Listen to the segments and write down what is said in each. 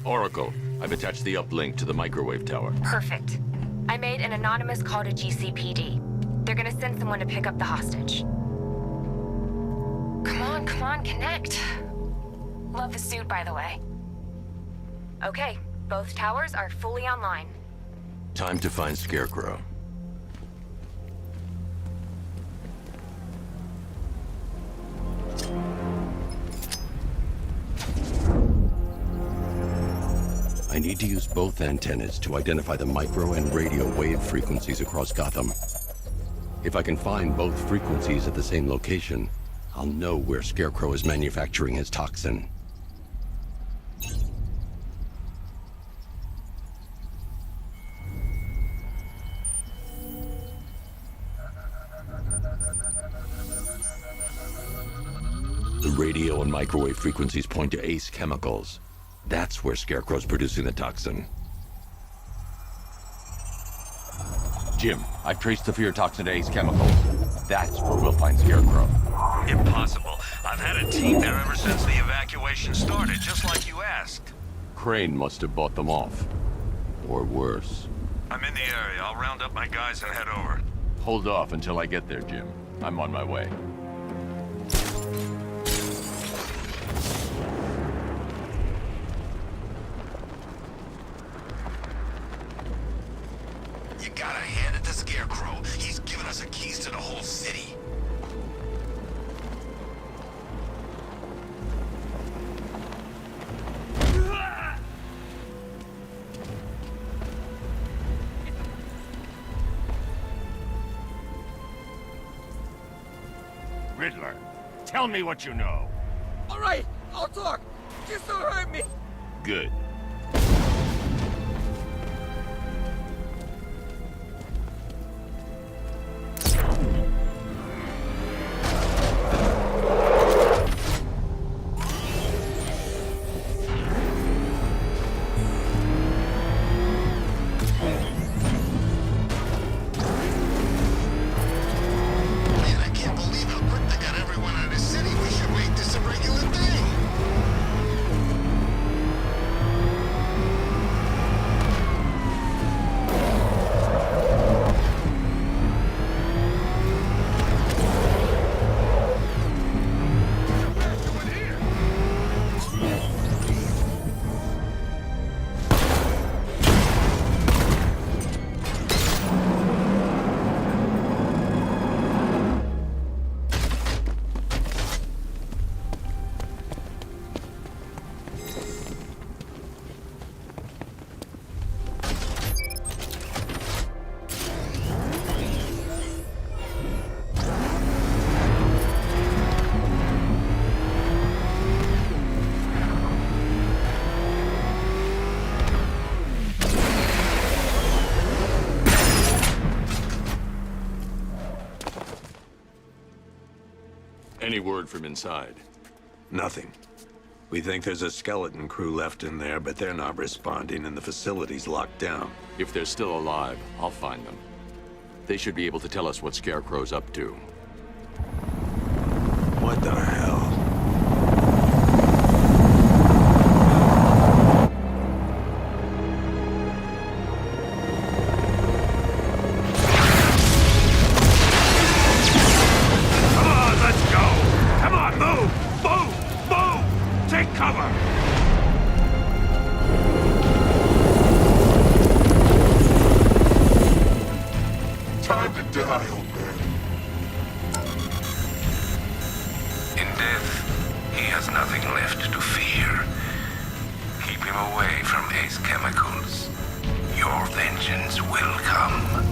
Oracle, I've attached the uplink to the microwave tower. Perfect. I made an anonymous call to GCPD. They're gonna send someone to pick up the hostage. Come on, connect. Love the suit, by the way. Okay, both towers are fully online. Time to find Scarecrow. I need to use both antennas to identify the micro and radio wave frequencies across Gotham. If I can find both frequencies at the same location, I'll know where Scarecrow is manufacturing his toxin. The radio and microwave frequencies point to Ace Chemicals. That's where Scarecrow's producing the toxin. Jim, I've traced the fear toxin to Ace Chemicals. That's where we'll find Scarecrow. Impossible. I've had a team there ever since the evacuation started, just like you asked. Crane must have bought them off. Or worse. I'm in the area. I'll round up my guys and head over. Hold off until I get there, Jim. I'm on my way. You gotta hand it to Scarecrow. He's given us the keys to the whole city. Riddler, tell me what you know. All right, I'll talk. Just don't hurt me. Good. Man, I can't believe how quick they got everyone out of the city. We should make this a regular thing. Any word from inside? Nothing. We think there's a skeleton crew left in there, but they're not responding and the facility's locked down. If they're still alive, I'll find them. They should be able to tell us what Scarecrow's up to. What the hell? Come on, let's go! Come on, move! Move! Move! Take cover! Time to die, old man. In death, he has nothing left to fear. Keep him away from Ace Chemicals. Your vengeance will come.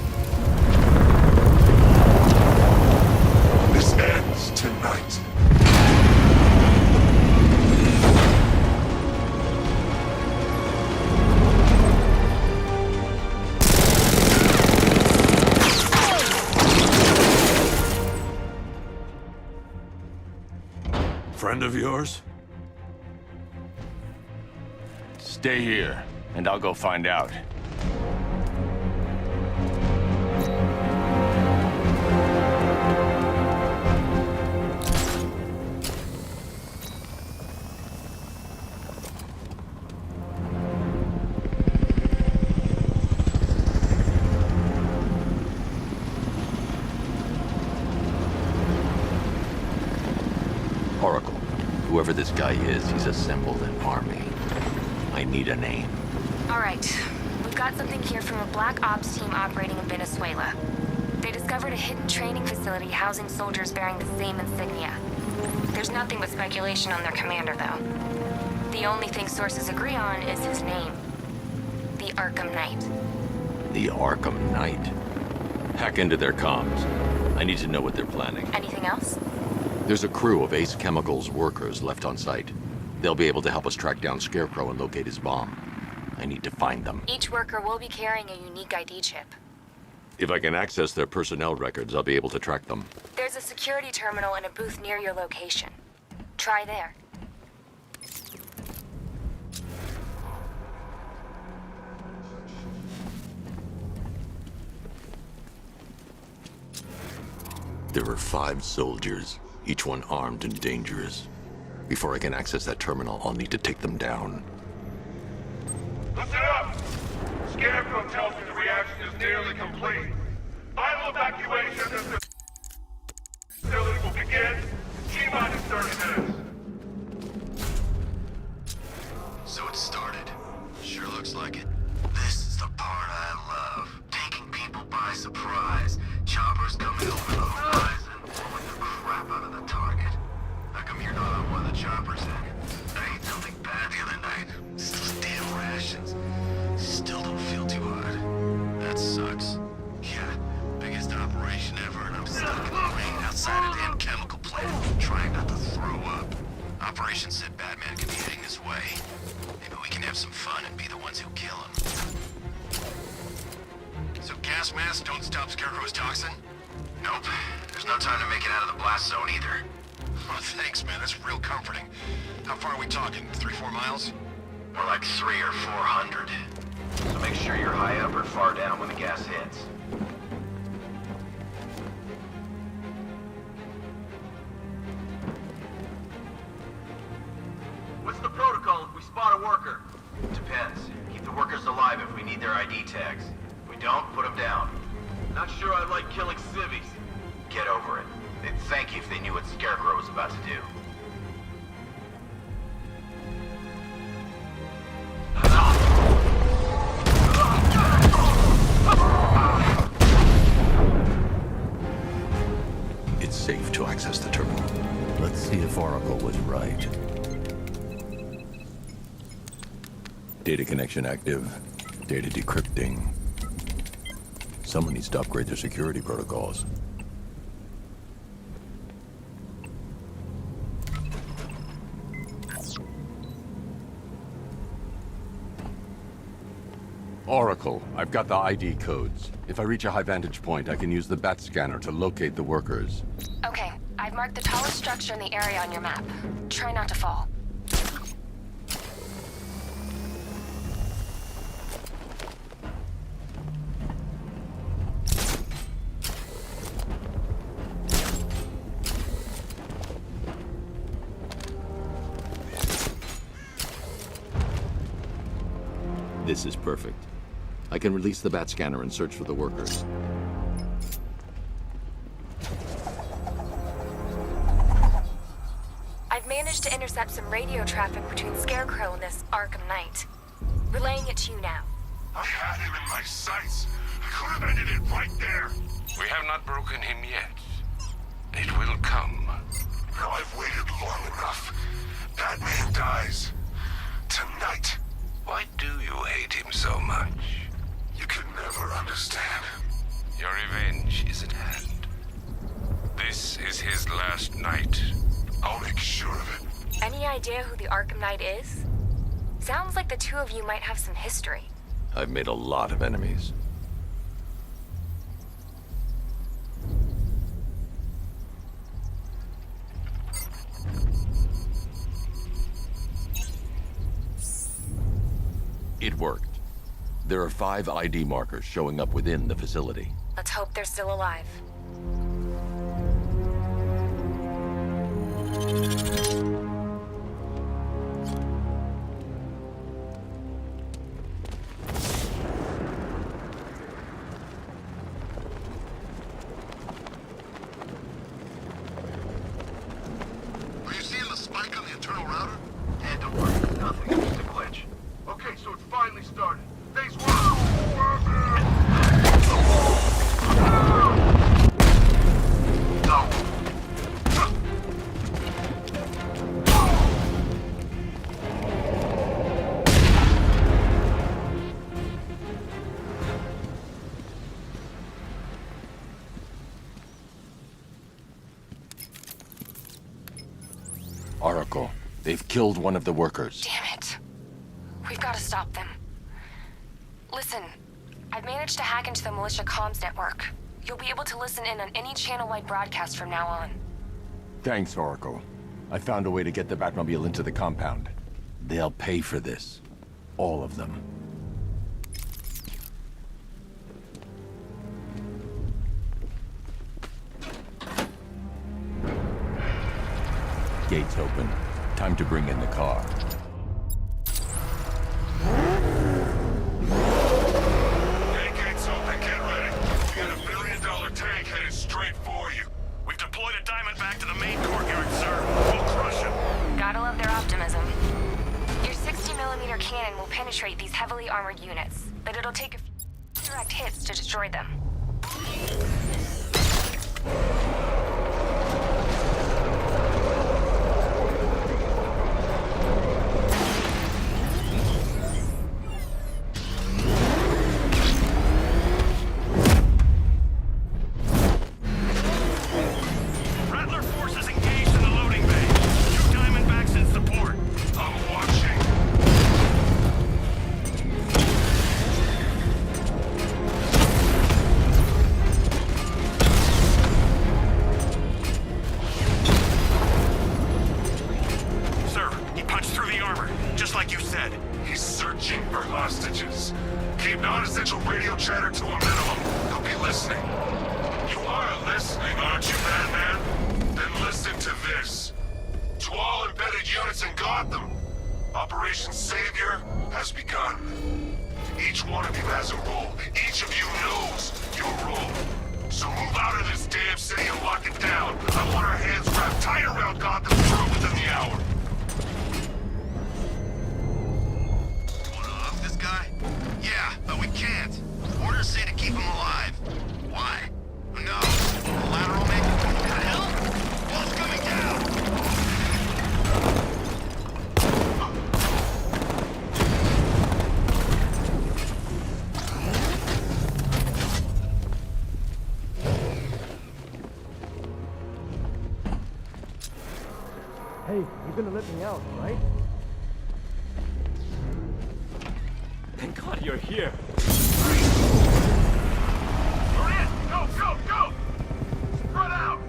This ends tonight. Friend of yours? Stay here, and I'll go find out. Whoever this guy is, he's assembled an army. I need a name. All right. We've got something here from a black ops team operating in Venezuela. They discovered a hidden training facility housing soldiers bearing the same insignia. There's nothing but speculation on their commander, though. The only thing sources agree on is his name. The Arkham Knight. The Arkham Knight? Hack into their comms. I need to know what they're planning. Anything else? There's a crew of Ace Chemicals workers left on site. They'll be able to help us track down Scarecrow and locate his bomb. I need to find them. Each worker will be carrying a unique ID chip. If I can access their personnel records, I'll be able to track them. There's a security terminal in a booth near your location. Try there. There are 5 soldiers, each one armed and dangerous. Before I can access that terminal, I'll need to take them down. Listen up! Scarecrow tells me the reaction is nearly complete. Final evacuation of the facility will begin T-minus 30 minutes. So it started. Sure looks like it. This is the part I love. Taking people by surprise. Choppers coming over the horizon, blowing the crap out of the target. How come you're not on one of the choppers then? I ate something bad the other night. It's those damn rations. Still don't feel too hot. That sucks. Yeah, biggest operation ever, and I'm stuck in the rain outside a damn chemical plant, trying not to throw up. Operation said Batman could be heading this way. Maybe we can have some fun and be the ones who kill him. So gas masks don't stop Scarecrow's toxin? Nope. There's no time to make it out of the blast zone either. Oh, thanks, man. That's real comforting. How far are we talking? 3-4 miles? More like 300 or 400. So make sure you're high up or far down when the gas hits. What's the protocol if we spot a worker? Depends. Keep the workers alive if we need their ID tags. If we don't, put them down. Not sure I like killing civvies. Get over it. They'd thank you if they knew what Scarecrow was about to do. It's safe to access the terminal. Let's see if Oracle was right. Data connection active. Data decrypting. Someone needs to upgrade their security protocols. Oracle, I've got the ID codes. If I reach a high vantage point, I can use the bat scanner to locate the workers. Okay, I've marked the tallest structure in the area on your map. Try not to fall. This is perfect. I can release the bat scanner and search for the workers. I've managed to intercept some radio traffic between Scarecrow and this Arkham Knight. Relaying it to you now. I had him in my sights. I could have ended it right there. We have not broken him yet. It will come. Now I've waited long enough. Batman dies. Tonight. Why do you hate him so much? You can never understand. Your revenge is at hand. This is his last night. I'll make sure of it. Any idea who the Arkham Knight is? Sounds like the two of you might have some history. I've made a lot of enemies. It worked. There are 5 ID markers showing up within the facility. Let's hope they're still alive. Are you seeing the spike on the internal Oracle, they've killed one of the workers. Damn it. We've got to stop them. Listen, I've managed to hack into the militia comms network. You'll be able to listen in on any channel-wide broadcast from now on. Thanks, Oracle. I found a way to get the Batmobile into the compound. They'll pay for this. All of them. Gates open. Time to bring in the car. Hey, gates open, get ready. We got $1 billion tank headed straight for you. We've deployed a diamond back to the main courtyard, sir. We'll crush him. Gotta love their optimism. Your 60mm cannon will penetrate these heavily armored units, but it'll take a few direct hits to destroy them. Riddler forces engaged in the loading bay. 2 Diamondbacks in support. I'm watching. Sir, he punched through the armor, just like you said. He's searching for hostages. Keep non-essential radio chatter to a minimum. He'll be listening. You are listening, aren't you, Batman? Then listen to this. To all embedded units in Gotham, Operation Savior has begun. Each one of you has a role. Each of you knows your role. So move out of this damn city and lock it down. I want our hands wrapped tight around Gotham through within the hour. Wanna off this guy? Yeah, but we can't. Orders say to keep him alive. Why? Who knows? Collateral maybe? What the hell? Wall's coming down! Hey, you're gonna let me out, right? Thank God you're here. You're in! Go, go, go! Spread out!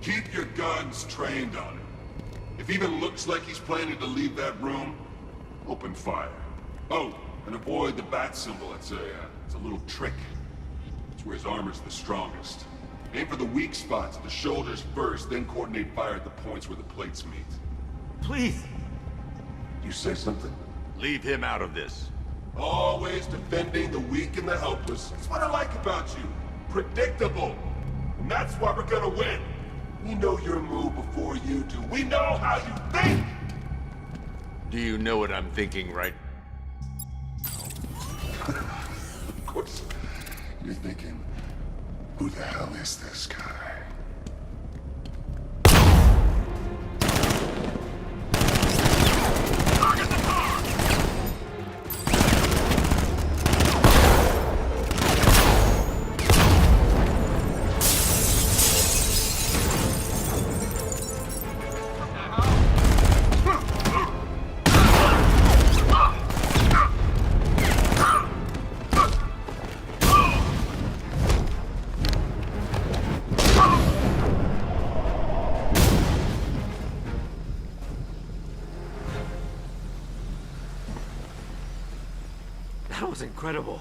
Keep your guns trained on him. If even looks like he's planning to leave that room, open fire. Oh, and avoid the bat symbol. It's a little trick. It's where his armor's the strongest. Aim for the weak spots at the shoulders first, then coordinate fire at the points where the plates meet. Please! You say something? Leave him out of this. Always defending the weak and the helpless. That's what I like about you. Predictable. And that's why we're gonna win. We know your move before you do. We know how you think! Do you know what I'm thinking, right? Of course. You're thinking, who the hell is this guy? Target the car! That was incredible.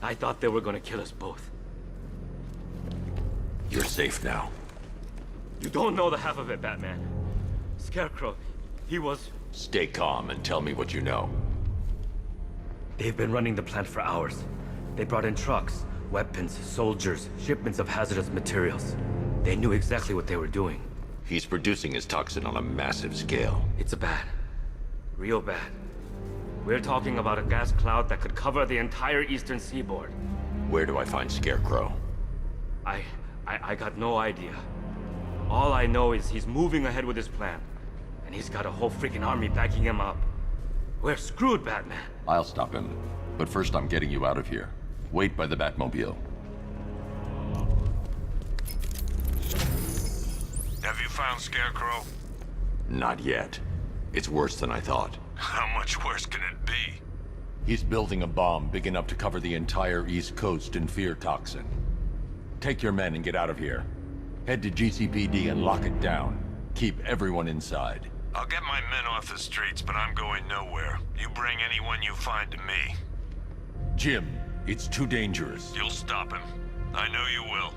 I thought they were gonna kill us both. You're safe now. You don't know the half of it, Batman. Scarecrow, he was... Stay calm and tell me what you know. They've been running the plant for hours. They brought in trucks, weapons, soldiers, shipments of hazardous materials. They knew exactly what they were doing. He's producing his toxin on a massive scale. It's bad. Real bad. We're talking about a gas cloud that could cover the entire eastern seaboard. Where do I find Scarecrow? I got no idea. All I know is he's moving ahead with his plan. And he's got a whole freaking army backing him up. We're screwed, Batman. I'll stop him. But first I'm getting you out of here. Wait by the Batmobile. Have you found Scarecrow? Not yet. It's worse than I thought. How much worse can it be? He's building a bomb big enough to cover the entire East Coast in fear toxin. Take your men and get out of here. Head to GCPD and lock it down. Keep everyone inside. I'll get my men off the streets, but I'm going nowhere. You bring anyone you find to me. Jim, it's too dangerous. You'll stop him. I know you will.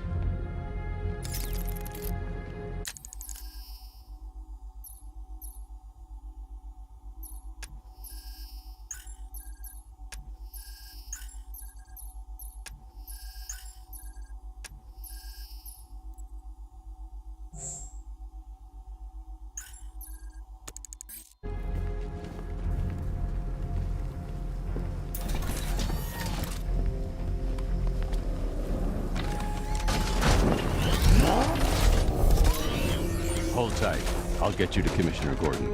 Hold tight. I'll get you to Commissioner Gordon.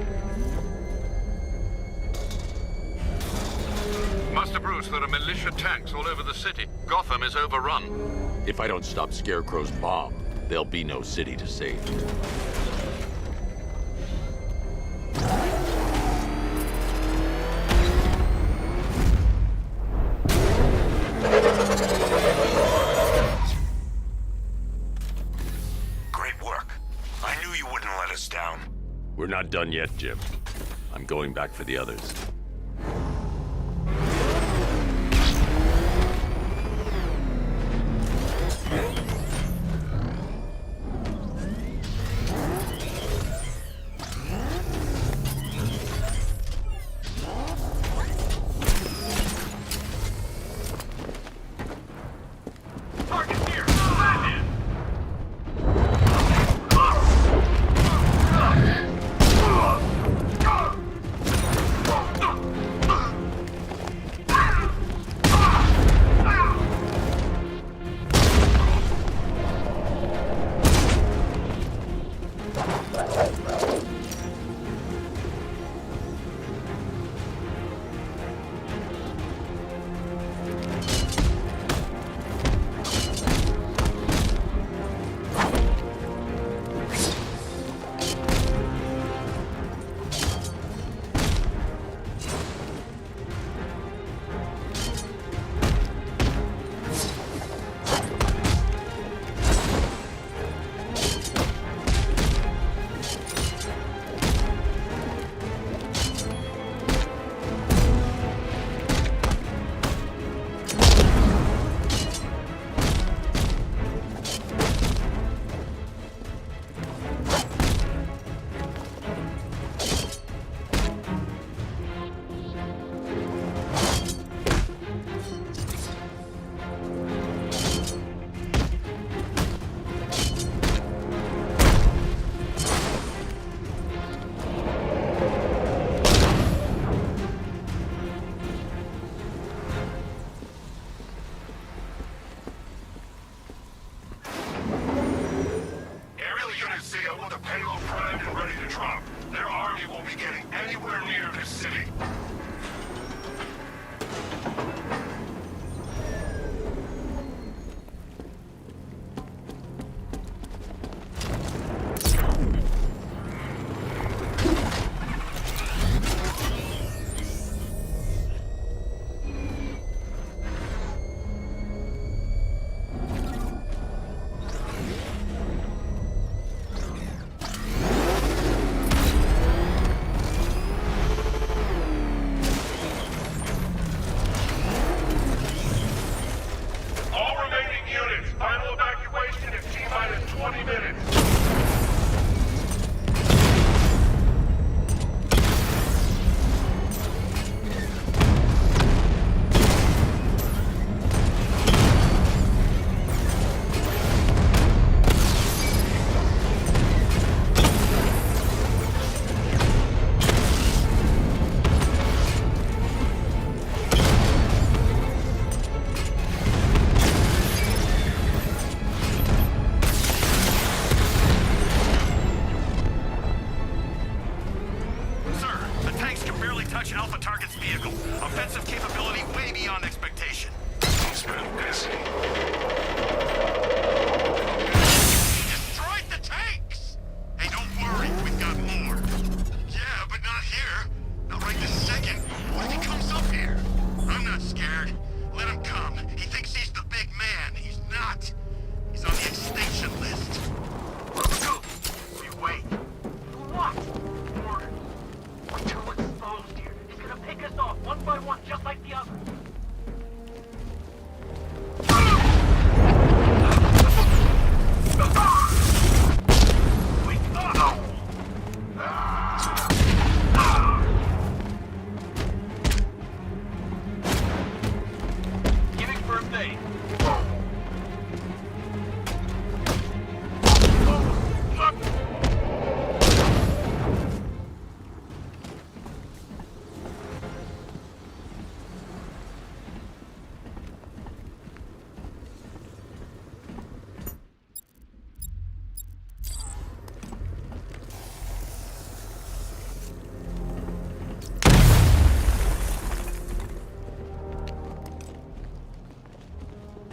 Master Bruce, there are militia tanks all over the city. Gotham is overrun. If I don't stop Scarecrow's bomb, there'll be no city to save. Great work. I knew you wouldn't let us down. We're not done yet, Jim. I'm going back for the others. Target here! Batman!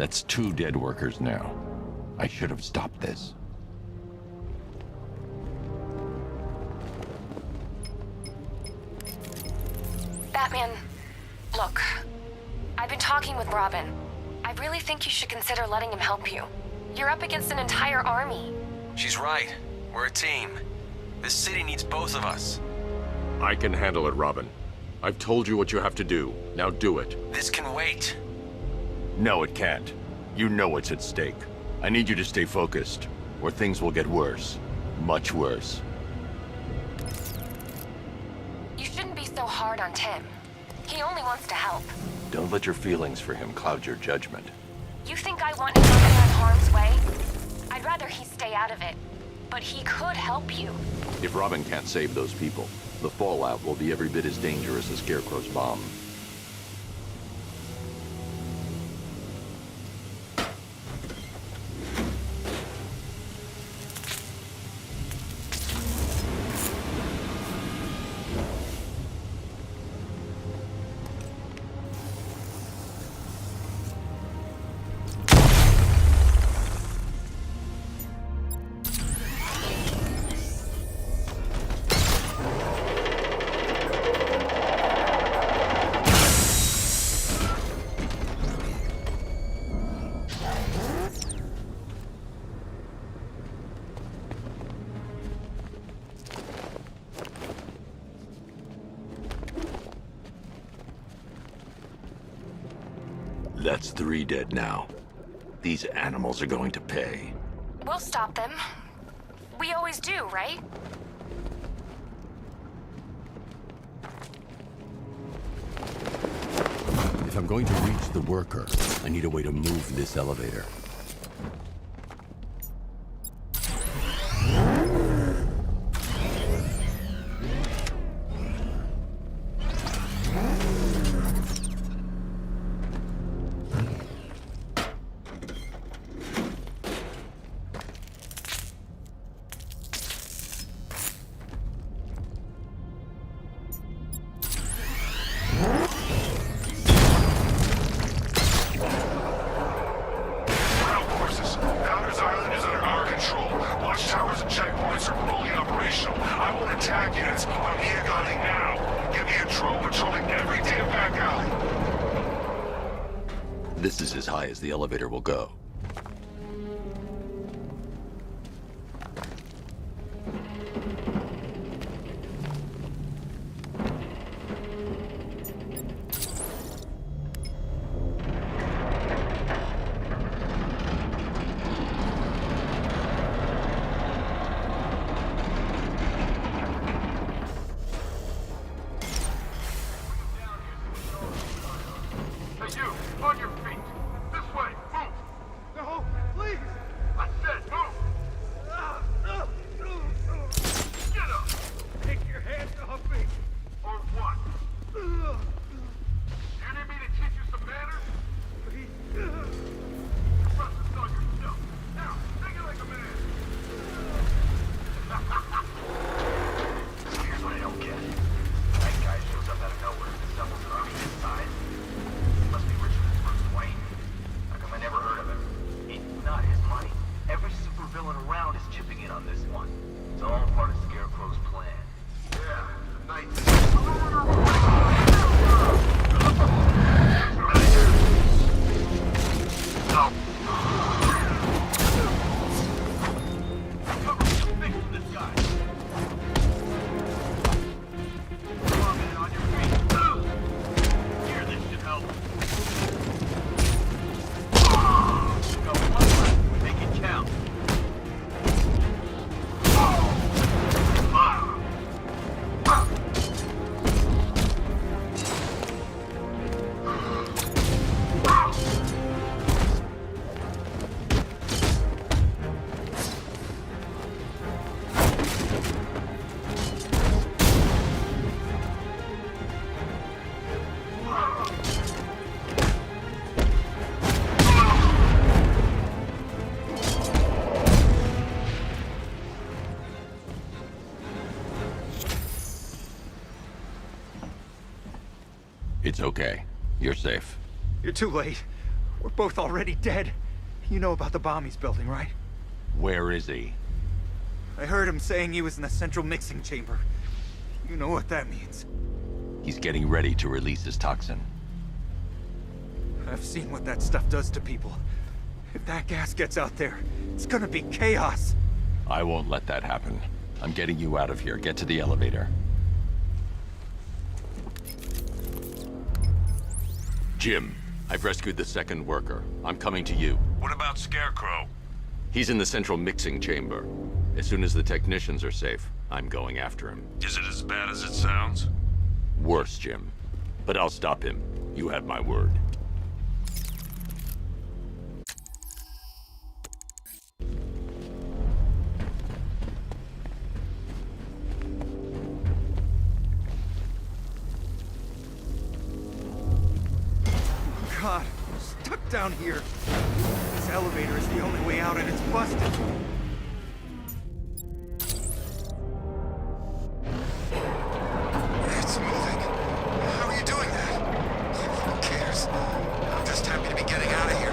That's 2 dead workers now. I should have stopped this. Batman, look. I've been talking with Robin. I really think you should consider letting him help you. You're up against an entire army. She's right. We're a team. This city needs both of us. I can handle it, Robin. I've told you what you have to do. Now do it. This can wait. No, it can't. You know what's at stake. I need you to stay focused, or things will get worse. Much worse. You shouldn't be so hard on Tim. He only wants to help. Don't let your feelings for him cloud your judgment. You think I want him out there in harm's way? I'd rather he stay out of it. But he could help you. If Robin can't save those people, the fallout will be every bit as dangerous as Scarecrow's bomb. That's 3 dead now. These animals are going to pay. We'll stop them. We always do, right? If I'm going to reach the worker, I need a way to move this elevator. This is as high as the elevator will go. It's okay. You're safe. You're too late. We're both already dead. You know about the bomb he's building, right? Where is he? I heard him saying he was in the central mixing chamber. You know what that means. He's getting ready to release his toxin. I've seen what that stuff does to people. If that gas gets out there, it's gonna be chaos. I won't let that happen. I'm getting you out of here. Get to the elevator. Jim, I've rescued the second worker. I'm coming to you. What about Scarecrow? He's in the central mixing chamber. As soon as the technicians are safe, I'm going after him. Is it as bad as it sounds? Worse, Jim. But I'll stop him. You have my word. God, I'm stuck down here. This elevator is the only way out and it's busted. It's moving. How are you doing that? Who cares? I'm just happy to be getting out of here.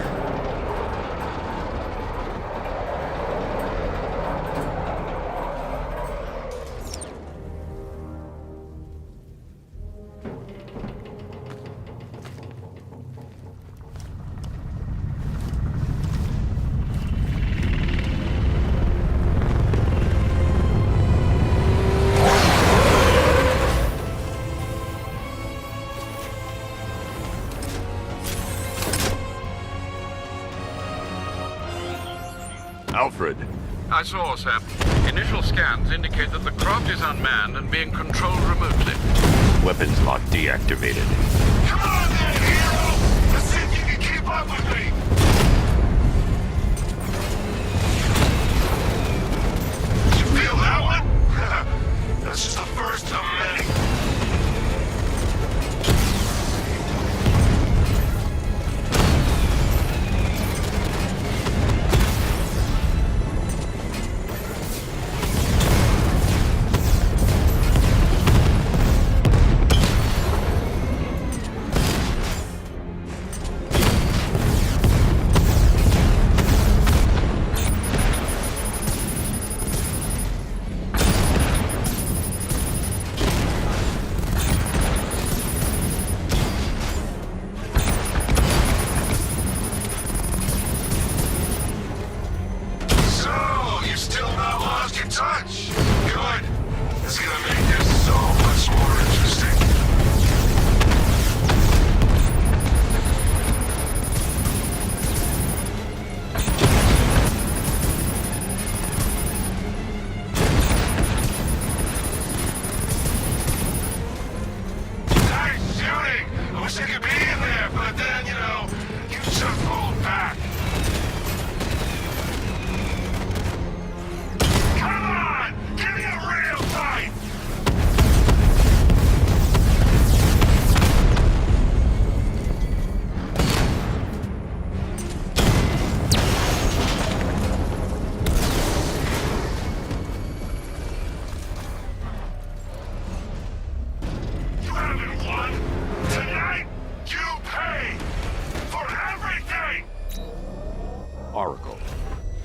Alfred. I saw, sir. Initial scans indicate that the craft is unmanned and being controlled remotely. Weapons lock deactivated. Come on then, hero! Let's see if you can keep up with me! You feel that one? That's just the first of many.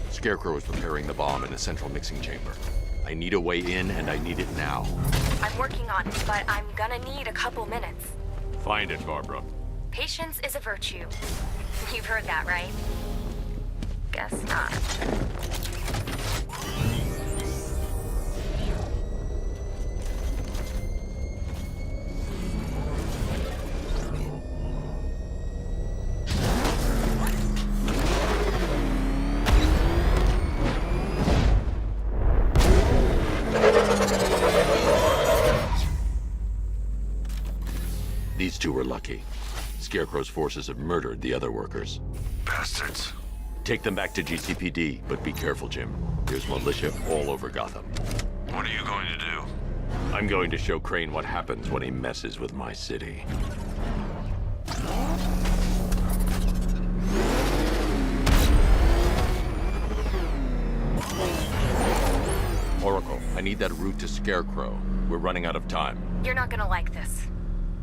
Scarecrow is preparing the bomb in the central mixing chamber. I need a way in, and I need it now. I'm working on it, but I'm gonna need a couple minutes. Find it, Barbara. Patience is a virtue. You've heard that, right? Guess not. These two were lucky. Scarecrow's forces have murdered the other workers. Bastards. Take them back to GCPD, but be careful, Jim. There's militia all over Gotham. What are you going to do? I'm going to show Crane what happens when he messes with my city. Oracle, I need that route to Scarecrow. We're running out of time. You're not gonna like this.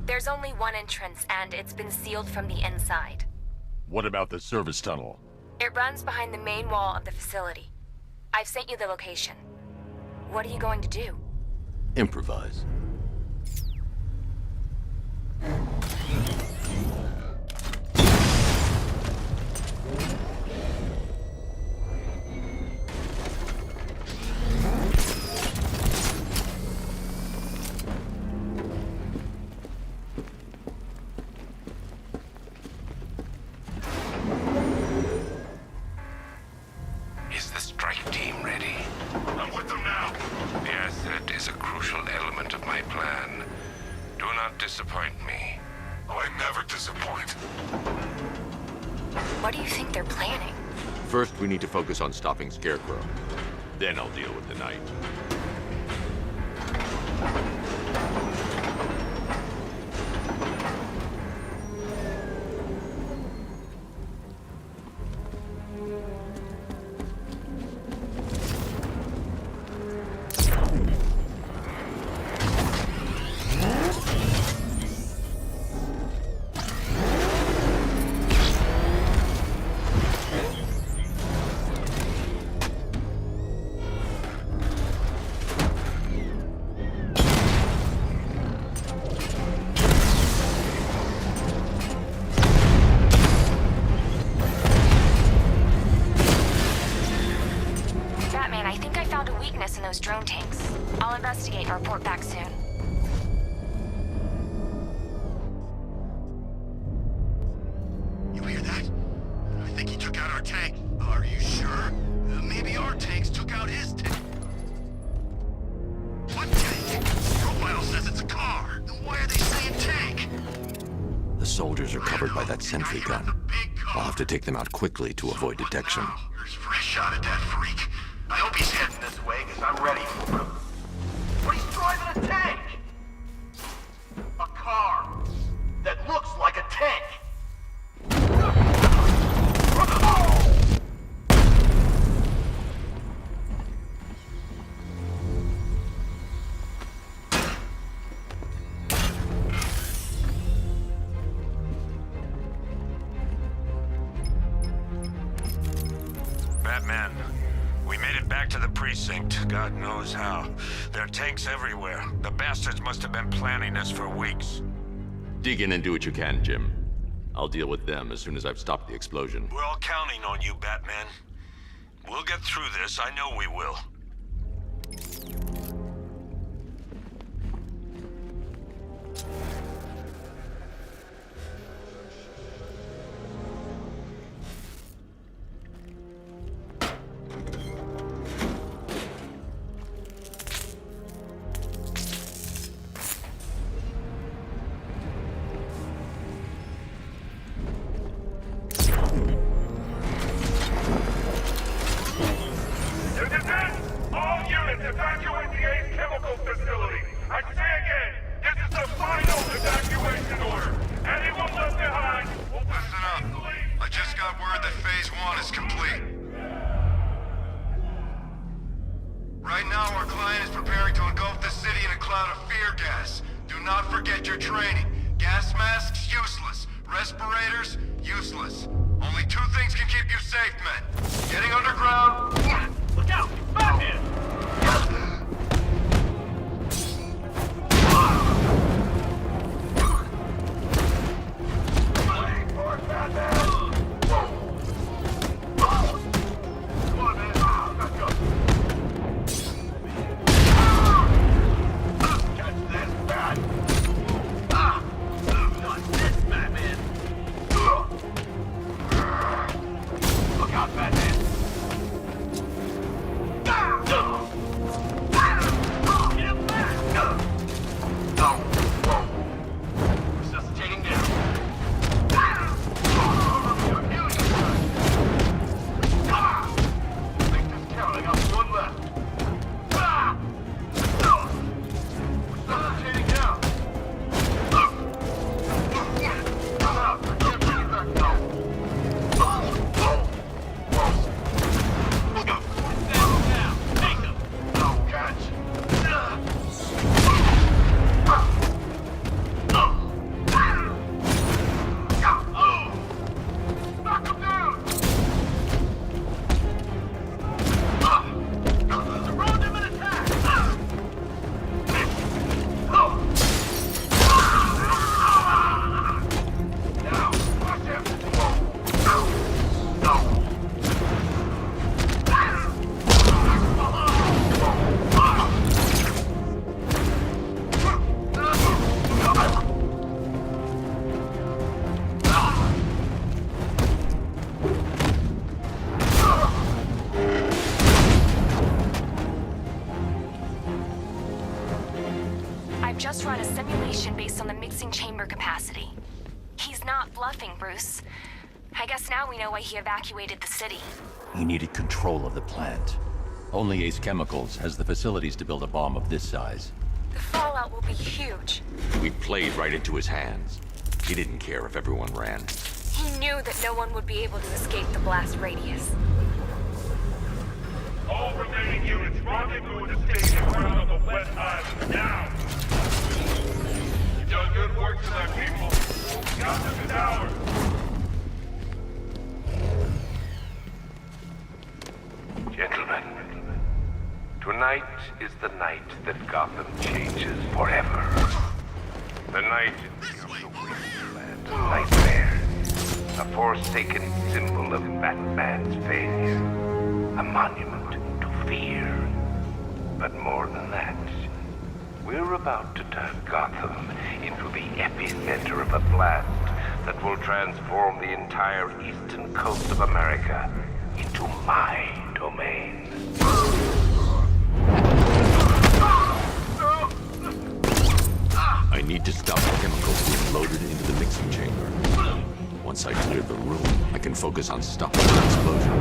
There's only one entrance, and it's been sealed from the inside. What about the service tunnel? It runs behind the main wall of the facility. I've sent you the location. What are you going to do? Improvise. Is the strike team ready? I'm with them now. Yes, that is a crucial element of my plan. Do not disappoint me. Oh, I never disappoint. What do you think they're planning? First, we need to focus on stopping Scarecrow. Then I'll deal with the Knight. Batman, I think I found a weakness in those drone tanks. I'll investigate and report back soon. You hear that? I think he took out our tank. Are you sure? Maybe our tanks took out his tank. What tank? Profile says it's a car. Then why are they saying tank? The soldiers are covered by that sentry gun. I'll have to take them out quickly to avoid detection. There's a fresh shot at that freak. I hope he's heading this way, because I'm ready for him. But he's driving a tank! A car that looks like a tank! Batman, we made it back to the precinct. God knows how. There are tanks everywhere. The bastards must have been planning this for weeks. Dig in and do what you can, Jim. I'll deal with them as soon as I've stopped the explosion. We're all counting on you, Batman. We'll get through this. I know we will. All units evacuate the aide chemical facility. I say again, this is the final evacuation order. Anyone left behind will Listen up. I just got word that Phase 1 is complete. Right now, our client is preparing to engulf the city in a cloud of fear gas. Do not forget your training. Gas masks, useless. Respirators, useless. Only two things can keep you safe, men. Getting underground. Look out! Batman! just run a simulation based on the mixing chamber capacity. He's not bluffing, Bruce. I guess now we know why he evacuated the city. He needed control of the plant. Only Ace Chemicals has the facilities to build a bomb of this size. The fallout will be huge. We played right into his hands. He didn't care if everyone ran. He knew that no one would be able to escape the blast radius. All remaining units, rendezvous at the staging ground on the West Island, now! You've done good work tonight, people. Gotham is ours! Gentlemen, tonight is the night that Gotham changes forever. The night it becomes a wasteland of nightmares, a forsaken symbol of Batman's failure, a monument to fear. But more than that, we're about to turn Gotham into the epicenter of a blast that will transform the entire eastern coast of America into my domain. I need to stop the chemicals being loaded into the mixing chamber. Once I clear the room, I can focus on stopping the explosion.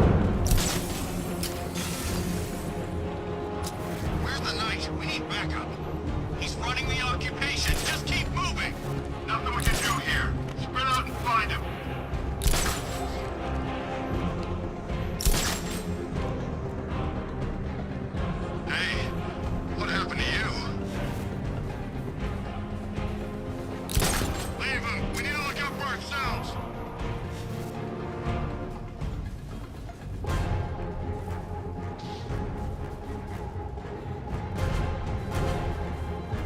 Where's the Knight? We need backup. He's running the occupation. Just keep moving. Nothing we can do here. Spread out and find him. Hey, what happened to you? Leave him. We need to look out for ourselves.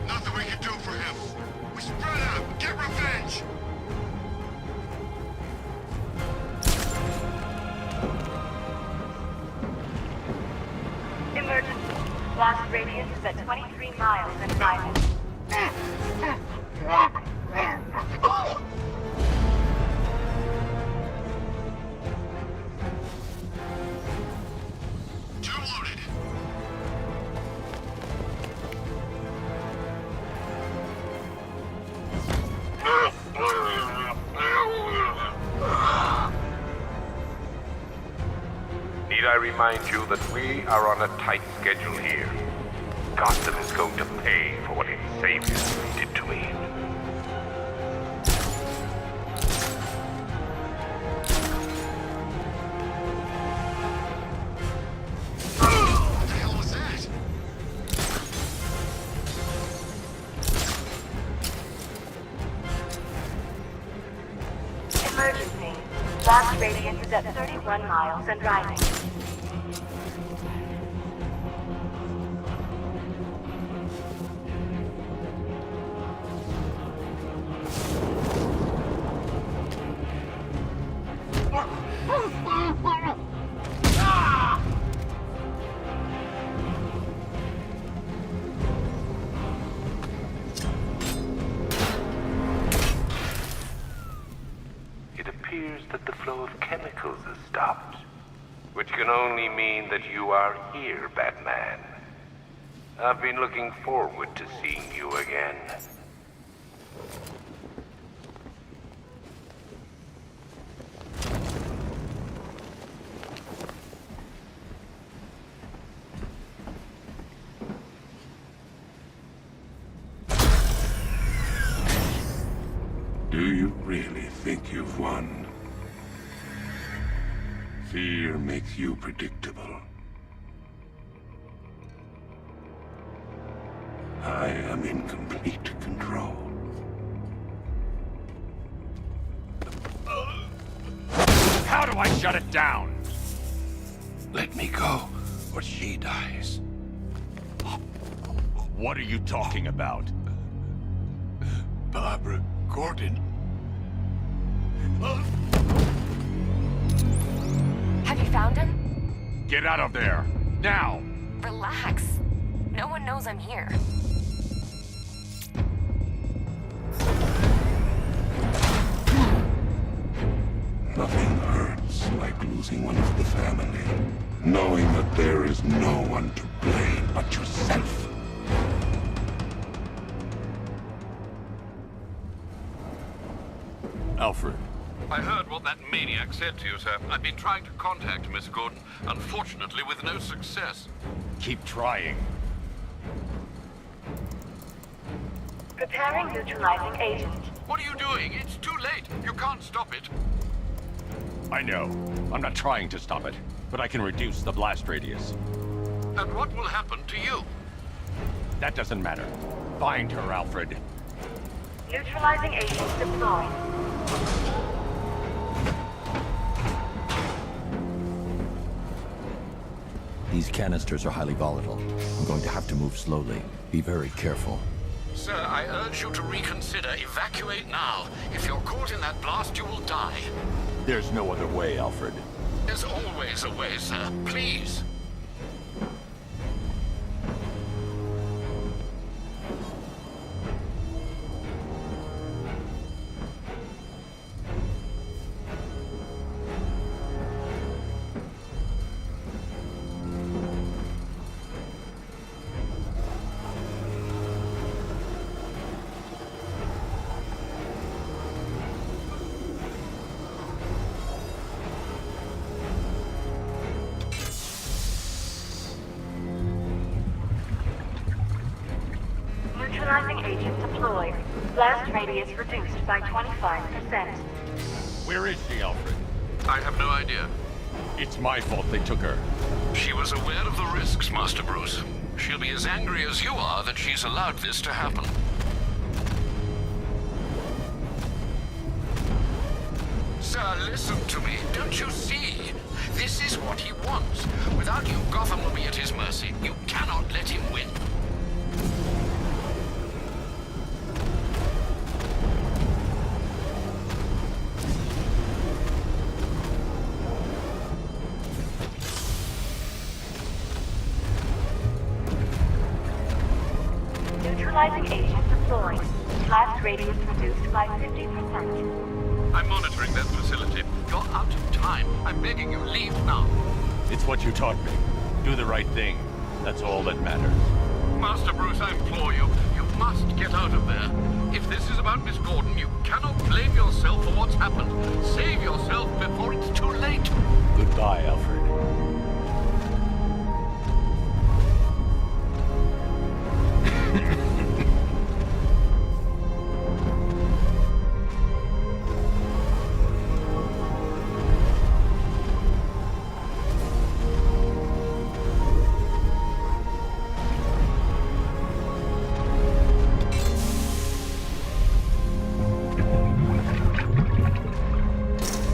Nothing we can do for him. We spread out. Get revenge. Emergency. Blast radius is at 23 miles and rising. Two loaded. Need I remind you that we are on a tight schedule here? Gotham is going to pay for what its savior did to me. What the hell was that? Emergency. Blast radius is at 31 miles and rising. It appears that the flow of chemicals has stopped, which can only mean that you are here, Batman. I've been looking forward to seeing you again. Do you really think you've won? Fear makes you predictable. I am in complete control. How do I shut it down? Let me go, or she dies. What are you talking about? Barbara Gordon. Have you found him? Get out of there! Now! Relax. No one knows I'm here. Nothing hurts like losing one of the family. Knowing that there is no one to blame but yourself. Alfred. I heard what that maniac said to you, sir. I've been trying to contact Miss Gordon, unfortunately with no success. Keep trying. Preparing neutralizing agent. What are you doing? It's too late. You can't stop it. I know. I'm not trying to stop it, but I can reduce the blast radius. And what will happen to you? That doesn't matter. Find her, Alfred. Neutralizing agent deployed. These canisters are highly volatile. I'm going to have to move slowly. Be very careful. Sir, I urge you to reconsider. Evacuate now. If you're caught in that blast, you will die. There's no other way, Alfred. There's always a way, sir. Please. Neutralizing agent deployed. Blast radius reduced by 25%. Where is she, Alfred? I have no idea. It's my fault they took her. She was aware of the risks, Master Bruce. She'll be as angry as you are that she's allowed this to happen. Sir, listen to me. Don't you see? This is what he wants. Without you, Gotham will be at his mercy. You cannot let him win. Neutralizing agent deployed. Blast radius reduced by 50%. I'm monitoring that facility. You're out of time. I'm begging you, leave now. It's what you taught me. Do the right thing. That's all that matters. Master Bruce, I implore you. You must get out of there. If this is about Miss Gordon, you cannot blame yourself for what's happened. Save yourself before it's too late. Goodbye, Alfred.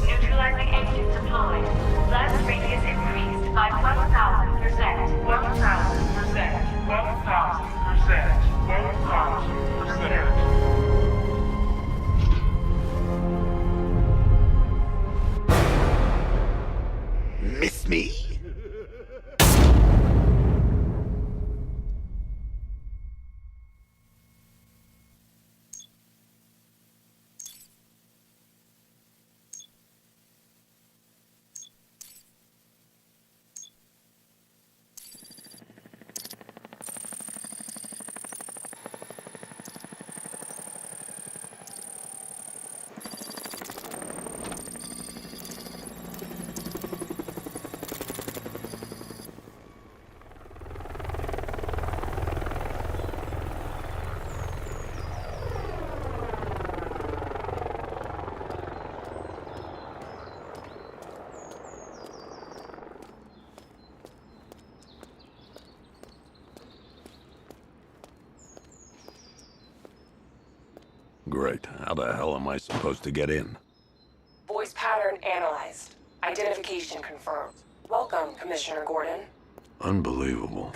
Neutralizing agent deployed. Blast radius increased by 1,000%. 1,000%. 1,000%. 1,000%. Miss me? Great. How the hell am I supposed to get in? Voice pattern analyzed. Identification confirmed. Welcome, Commissioner Gordon. Unbelievable.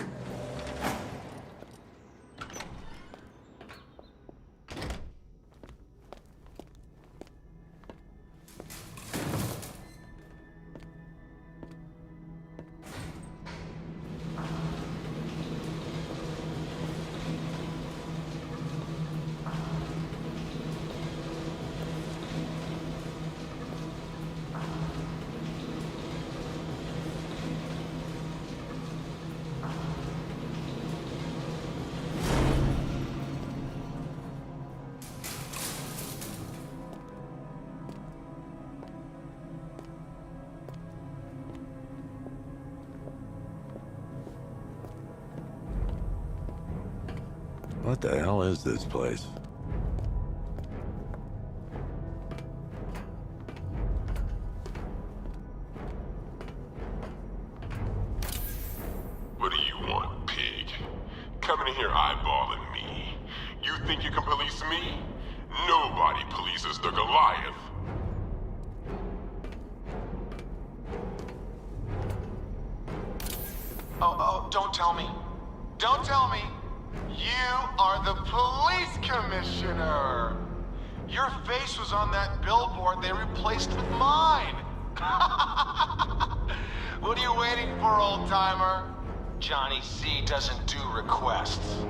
What the hell is this place? What do you want, pig? Coming in here eyeballing me. You think you can police me? Nobody polices the Goliath. Oh, don't tell me. Don't tell me. You are the police commissioner. Your face was on that billboard they replaced with mine. What are you waiting for, old-timer? Johnny C doesn't do requests.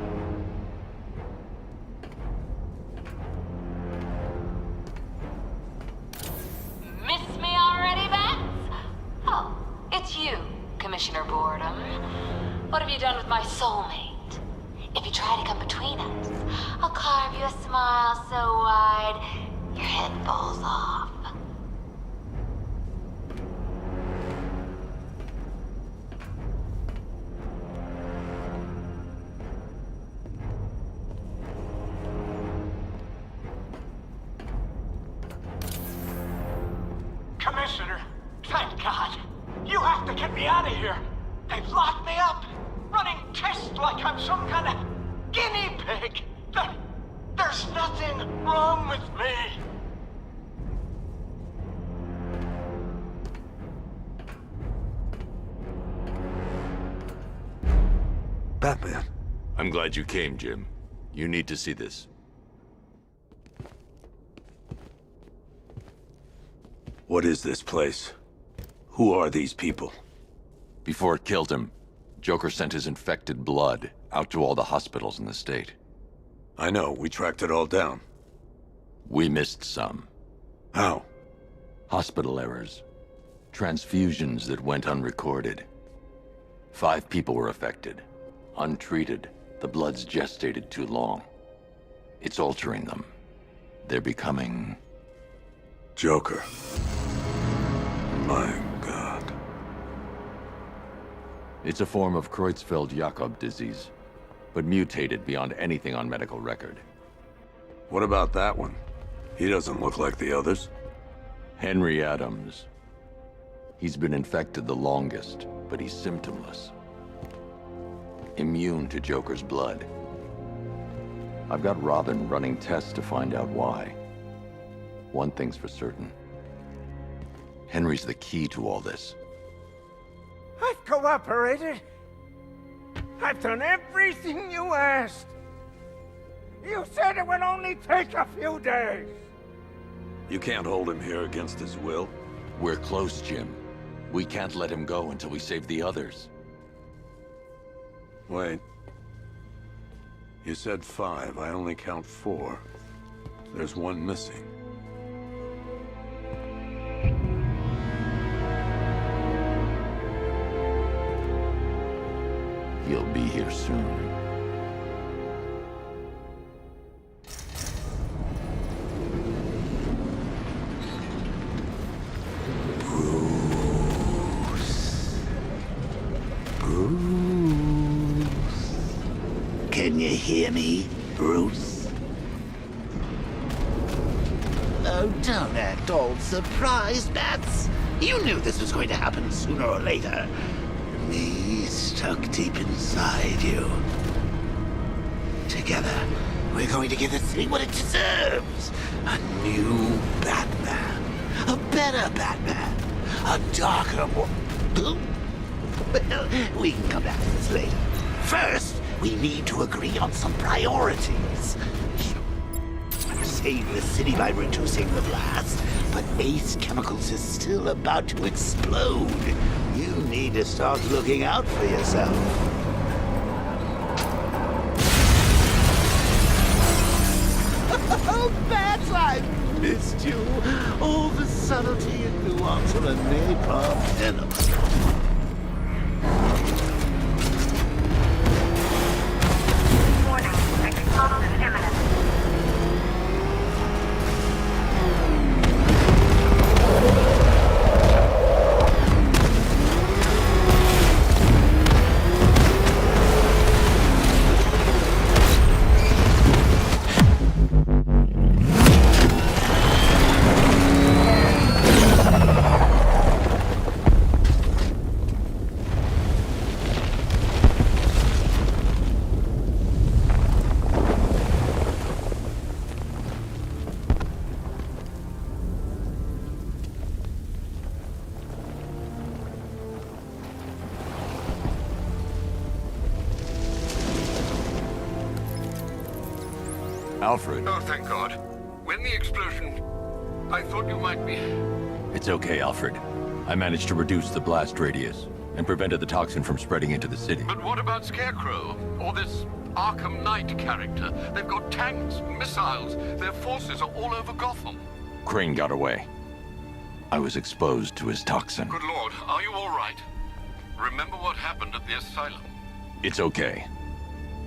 Miss me already, Bats? Oh, it's you, Commissioner Boredom. What have you done with my soulmate? If you try to come between us, I'll carve you a smile so wide, your head falls off. Commissioner, thank God. You have to get me out of here. They've locked me up, running tests like I'm some kind of guinea pig. There's nothing wrong with me. Batman. I'm glad you came, Jim. You need to see this. What is this place? Who are these people? Before it killed him, Joker sent his infected blood out to all the hospitals in the state. I know, we tracked it all down. We missed some. How? Hospital errors. Transfusions that went unrecorded. 5 people were affected. Untreated, the blood's gestated too long. It's altering them. They're becoming... Joker. My God. It's a form of Creutzfeldt-Jakob disease, but mutated beyond anything on medical record. What about that one? He doesn't look like the others. Henry Adams. He's been infected the longest, but he's symptomless. Immune to Joker's blood. I've got Robin running tests to find out why. One thing's for certain. Henry's the key to all this. I've cooperated. I've done everything you asked. You said it would only take a few days. You can't hold him here against his will. We're close, Jim. We can't let him go until we save the others. Wait. You said 5. I only count 4. There's one missing. He'll be here soon. Can you hear me, Bruce? Oh, don't act all surprised, Bats. You knew this was going to happen sooner or later. Me stuck deep inside you. Together, we're going to give the city what it deserves. A new Batman. A better Batman. A darker one. Well, we can come back to this later. First, we need to agree on some priorities. Save the city by reducing the blast, but Ace Chemicals is still about to explode. You need to start looking out for yourself. Oh, Bats, I missed you. All the subtlety and nuance of a napalm venom. Explosion imminent. Alfred. Oh, thank God. When the explosion... I thought you might be... It's okay, Alfred. I managed to reduce the blast radius and prevented the toxin from spreading into the city. But what about Scarecrow? Or this Arkham Knight character? They've got tanks, missiles. Their forces are all over Gotham. Crane got away. I was exposed to his toxin. Good Lord, are you all right? Remember what happened at the asylum? It's okay.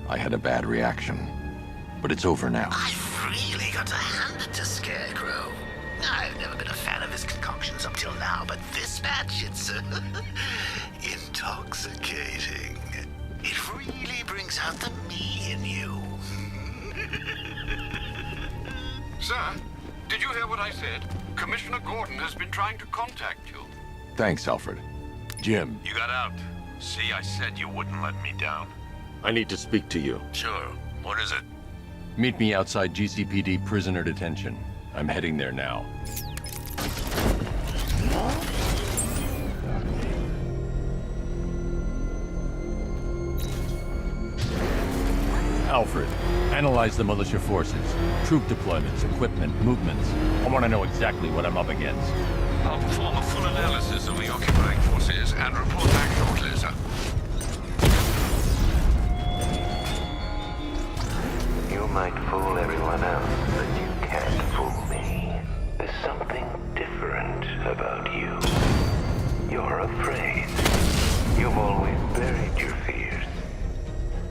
I had a bad reaction. But it's over now. I've really got to hand it to Scarecrow. I've never been a fan of his concoctions up till now, but this batch, it's intoxicating. It really brings out the me in you. Sir, did you hear what I said? Commissioner Gordon has been trying to contact you. Thanks, Alfred. Jim. You got out. See, I said you wouldn't let me down. I need to speak to you. Sure. What is it? Meet me outside GCPD prisoner detention. I'm heading there now. Alfred, analyze the militia forces, troop deployments, equipment, movements. I want to know exactly what I'm up against. I'll perform a full analysis of the occupying forces and report back shortly, sir. You might fool everyone else, but you can't fool me. There's something different about you. You're afraid. You've always buried your fears.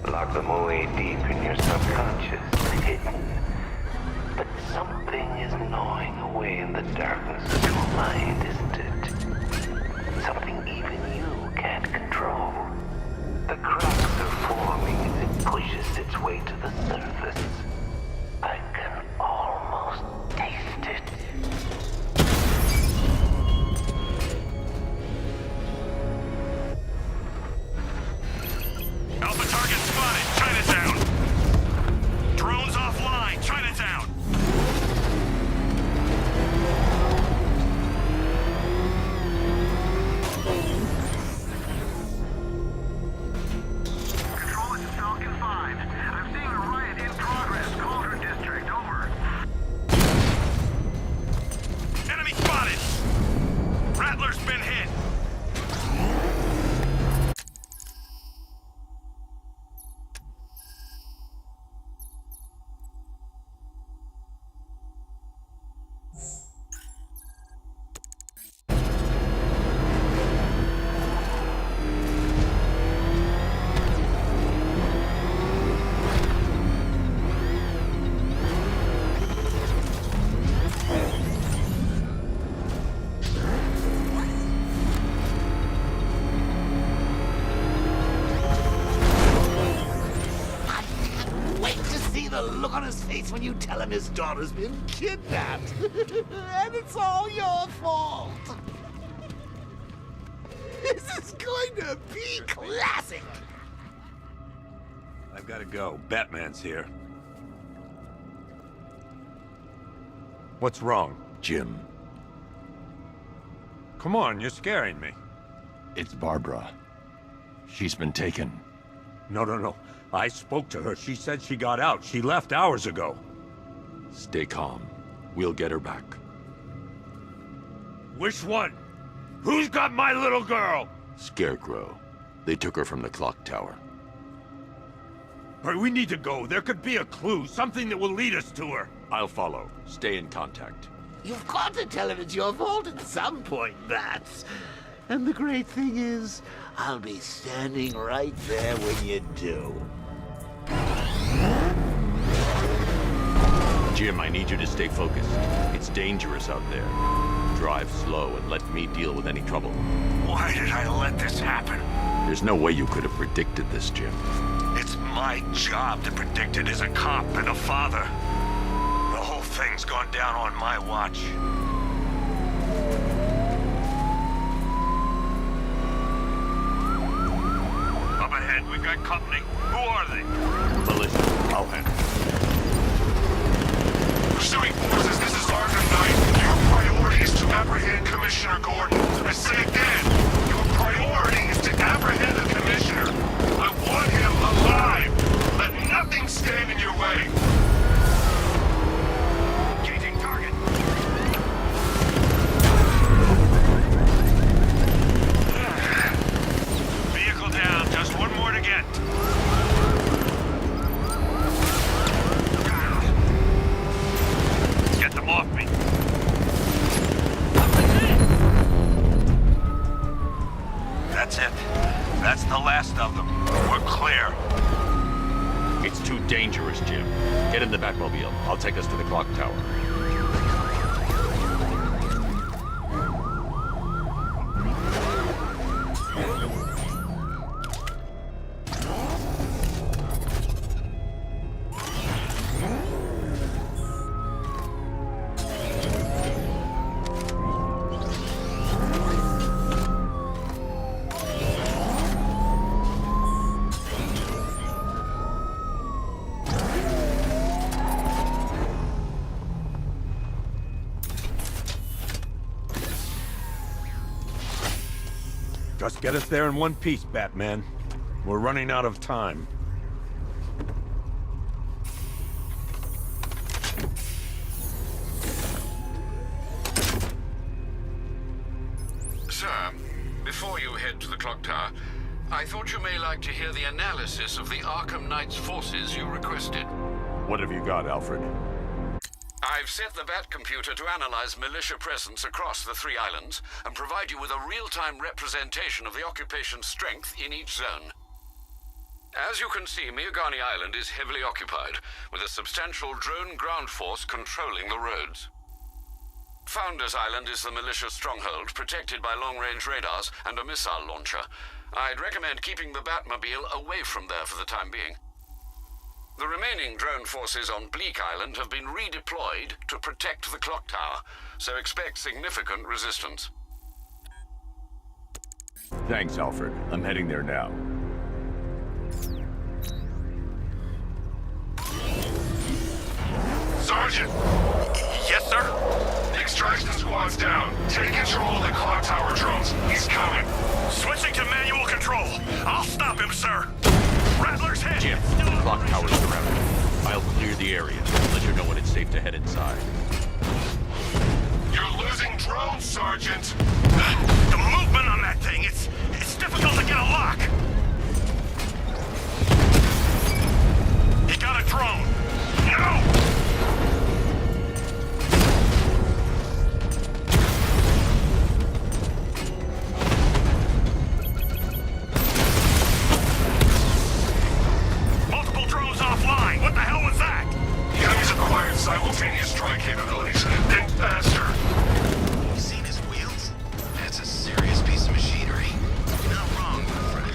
Locked them away deep in your subconscious, hidden. But something is gnawing away in the darkness of your mind, isn't it? Something even you can't control. The cracks are forming as it pushes its way to the surface. I can almost taste it. Alpha target spotted. Chinatown. Drones offline. Chinatown. Control, this is Falcon 5. I'm seeing a riot in progress. Cauldron District. Over. Enemy spotted. Rattler's been hit. Look on his face when you tell him his daughter's been kidnapped. And it's all your fault. This is going to be classic. I've got to go. Batman's here. What's wrong? Jim. Come on, you're scaring me. It's Barbara. She's been taken. No. I spoke to her. She said she got out. She left hours ago. Stay calm. We'll get her back. Which one? Who's got my little girl? Scarecrow. They took her from the clock tower. All right, we need to go. There could be a clue, something that will lead us to her. I'll follow. Stay in contact. You've got to tell him it's your fault at some point, Bats. And the great thing is, I'll be standing right there when you do. Jim, I need you to stay focused. It's dangerous out there. Drive slow and let me deal with any trouble. Why did I let this happen? There's no way you could have predicted this, Jim. It's my job to predict it as a cop and a father. The whole thing's gone down on my watch. Up ahead, we've got company. Who are they? Militia. I'll handle it. Pursuing forces, this is Arkham Knight. Your priority is to apprehend Commissioner Gordon. I say again, your priority is to apprehend the Commissioner. I want him alive. Let nothing stand in your way. dangerous, Jim. Get in the Batmobile. I'll take us to the clock tower. Just get us there in one piece, Batman. We're running out of time. Sir, before you head to the clock tower, I thought you may like to hear the analysis of the Arkham Knight's forces you requested. What have you got, Alfred? I've set the Bat computer to analyze militia presence across the 3 islands and provide you with a real-time representation of the occupation's strength in each zone. As you can see, Miagani Island is heavily occupied, with a substantial drone ground force controlling the roads. Founders Island is the militia stronghold, protected by long-range radars and a missile launcher. I'd recommend keeping the Batmobile away from there for the time being. The remaining drone forces on Bleak Island have been redeployed to protect the clock tower, so expect significant resistance. Thanks, Alfred. I'm heading there now. Sergeant! Yes, sir? The extraction squad's down. Take control of the clock tower drones. He's coming. Switching to manual control. I'll stop him, sir. Rattler's hit! Jim, the clock tower's surrounded. I'll clear the area. Let you know when it's safe to head inside. You're losing drones, Sergeant! The movement on that thing, it's difficult to get a lock! He got a drone! No! Offline. What the hell was that? The enemy's acquired simultaneous strike capabilities. Then faster. You seen his wheels? That's a serious piece of machinery. You're not wrong, my friend.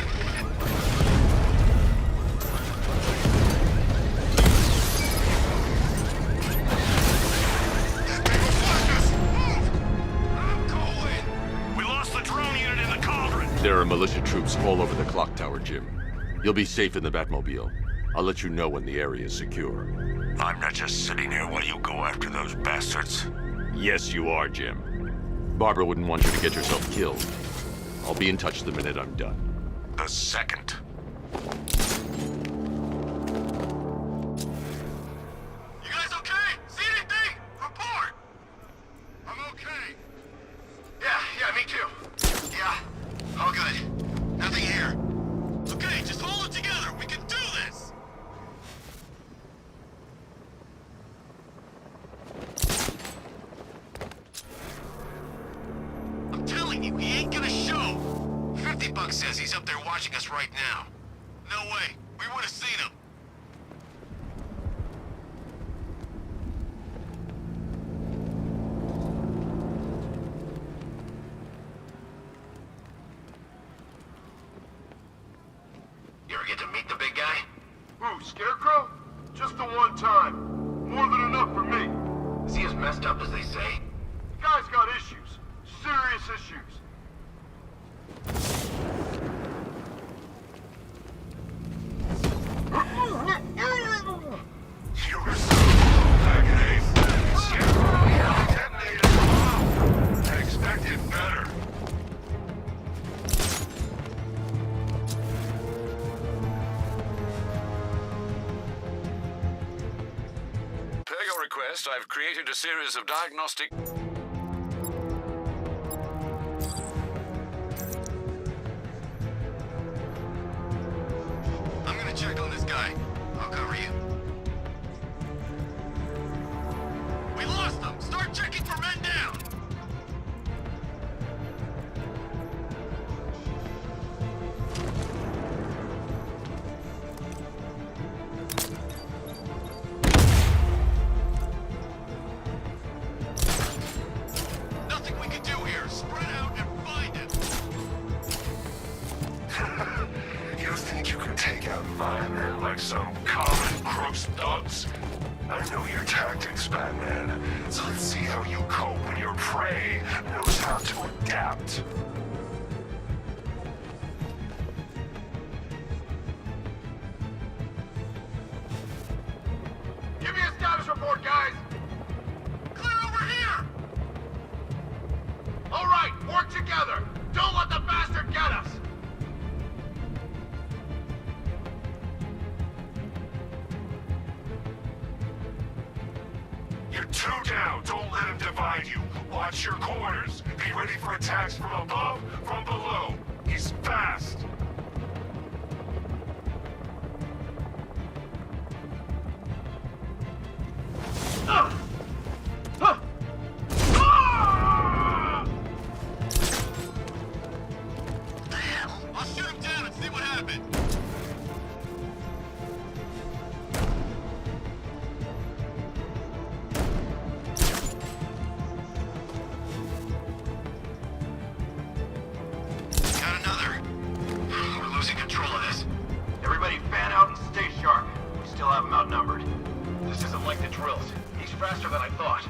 I'm going. We lost the drone unit in the cauldron. There are militia troops all over the clock tower, Jim. You'll be safe in the Batmobile. I'll let you know when the area is secure. I'm not just sitting here while you go after those bastards. Yes, you are, Jim. Barbara wouldn't want you to get yourself killed. I'll be in touch the minute I'm done. The second. You guys okay? See anything? Report! I'm okay. Yeah, me too. Yeah, all good. Nothing here. Okay, just hold it together. We can do this! I'm telling you, he ain't gonna show. $50 says he's up there watching us right now. No way. We would have seen him. You ever get to meet the big guy? Who, Scarecrow? Just the one time. More than enough for me. Is he as messed up as they say? The guy's got issues. Serious issues. You were so back in Ace. Scarecrow detonated the bomb. I expected better. Per your request, I've created a series of diagnostic... I'm gonna check on this guy. I'll cover you. We lost him! Start checking for men down! take out my men like some common crooks thugs? I know your tactics, Batman, so let's see how you cope when your prey knows how to adapt. Give me a status report, guys! Clear over here! All right, work together! Don't let the bastard get us! You're two down. Don't let him divide you. Watch your corners. Be ready for attacks from above, from below. He's fast. I'll shoot him down and see what happens. Got another. We're losing control of this. Everybody fan out and stay sharp. We still have him outnumbered. This isn't like the drills. He's faster than I thought.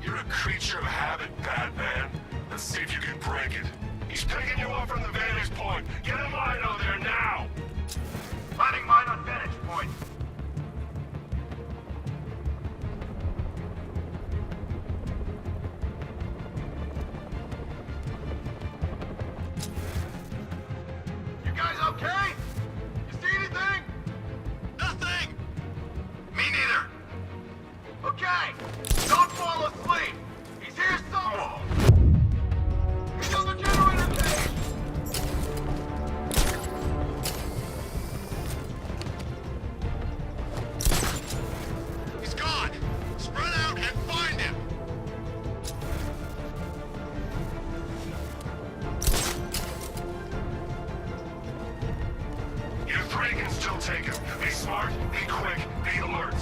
You're a creature of habit, Batman. Let's see if you can break it. He's picking you up from the vantage point. Get a mine out there now! Finding mine on vantage point. You guys okay? You see anything? Nothing! Me neither. Okay, don't fall asleep. He's here somewhere. He's on the generator cage. He's gone. Spread out and find him. You three can still take him. Be smart, be quick, be alert.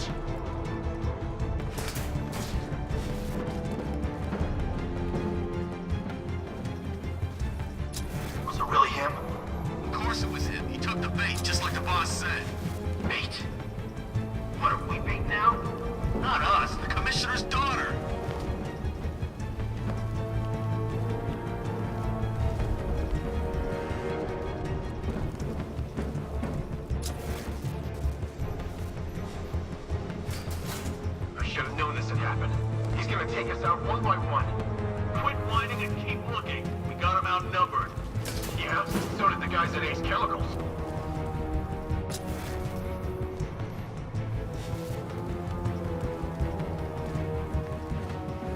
Was it really him? Of course it was him. He took the bait, just like the boss said. Bait? What, are we bait now? Not us, the commissioner's daughter. I should have known this had happened. He's gonna take us out one by one. Quit whining and keep looking. We got him outnumbered. Yeah, so did the guys at Ace Chemicals.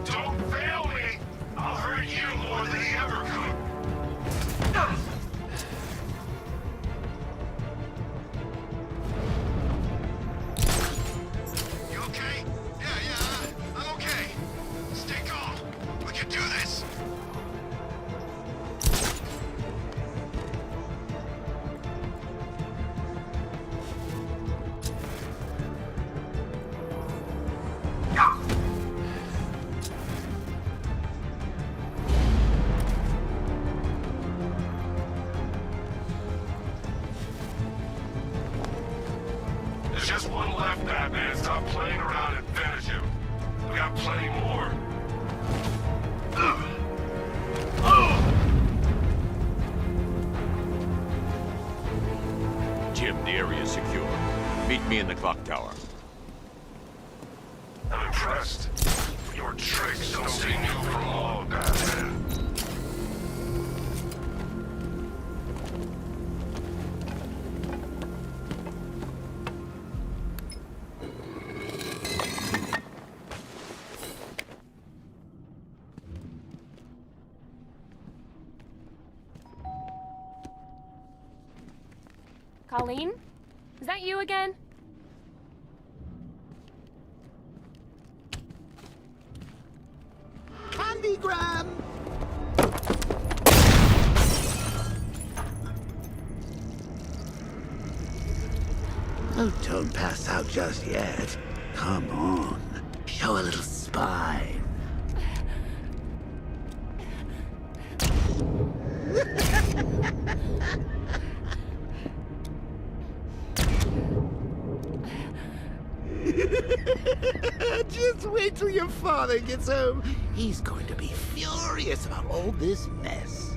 Don't fail me! I'll hurt you more than he ever could. You okay? Yeah, I'm okay. Stay calm. We can do this. There's just one left, Batman. Stop playing around and finish him. We got plenty more. Jim, the area is secure. Meet me in the clock tower. I'm impressed. Your tricks don't seem new for long, Batman. Colleen? Is that you again? Candygram! Oh, don't pass out just yet. Come on. Show a little spine. Just wait till your father gets home. He's going to be furious about all this mess.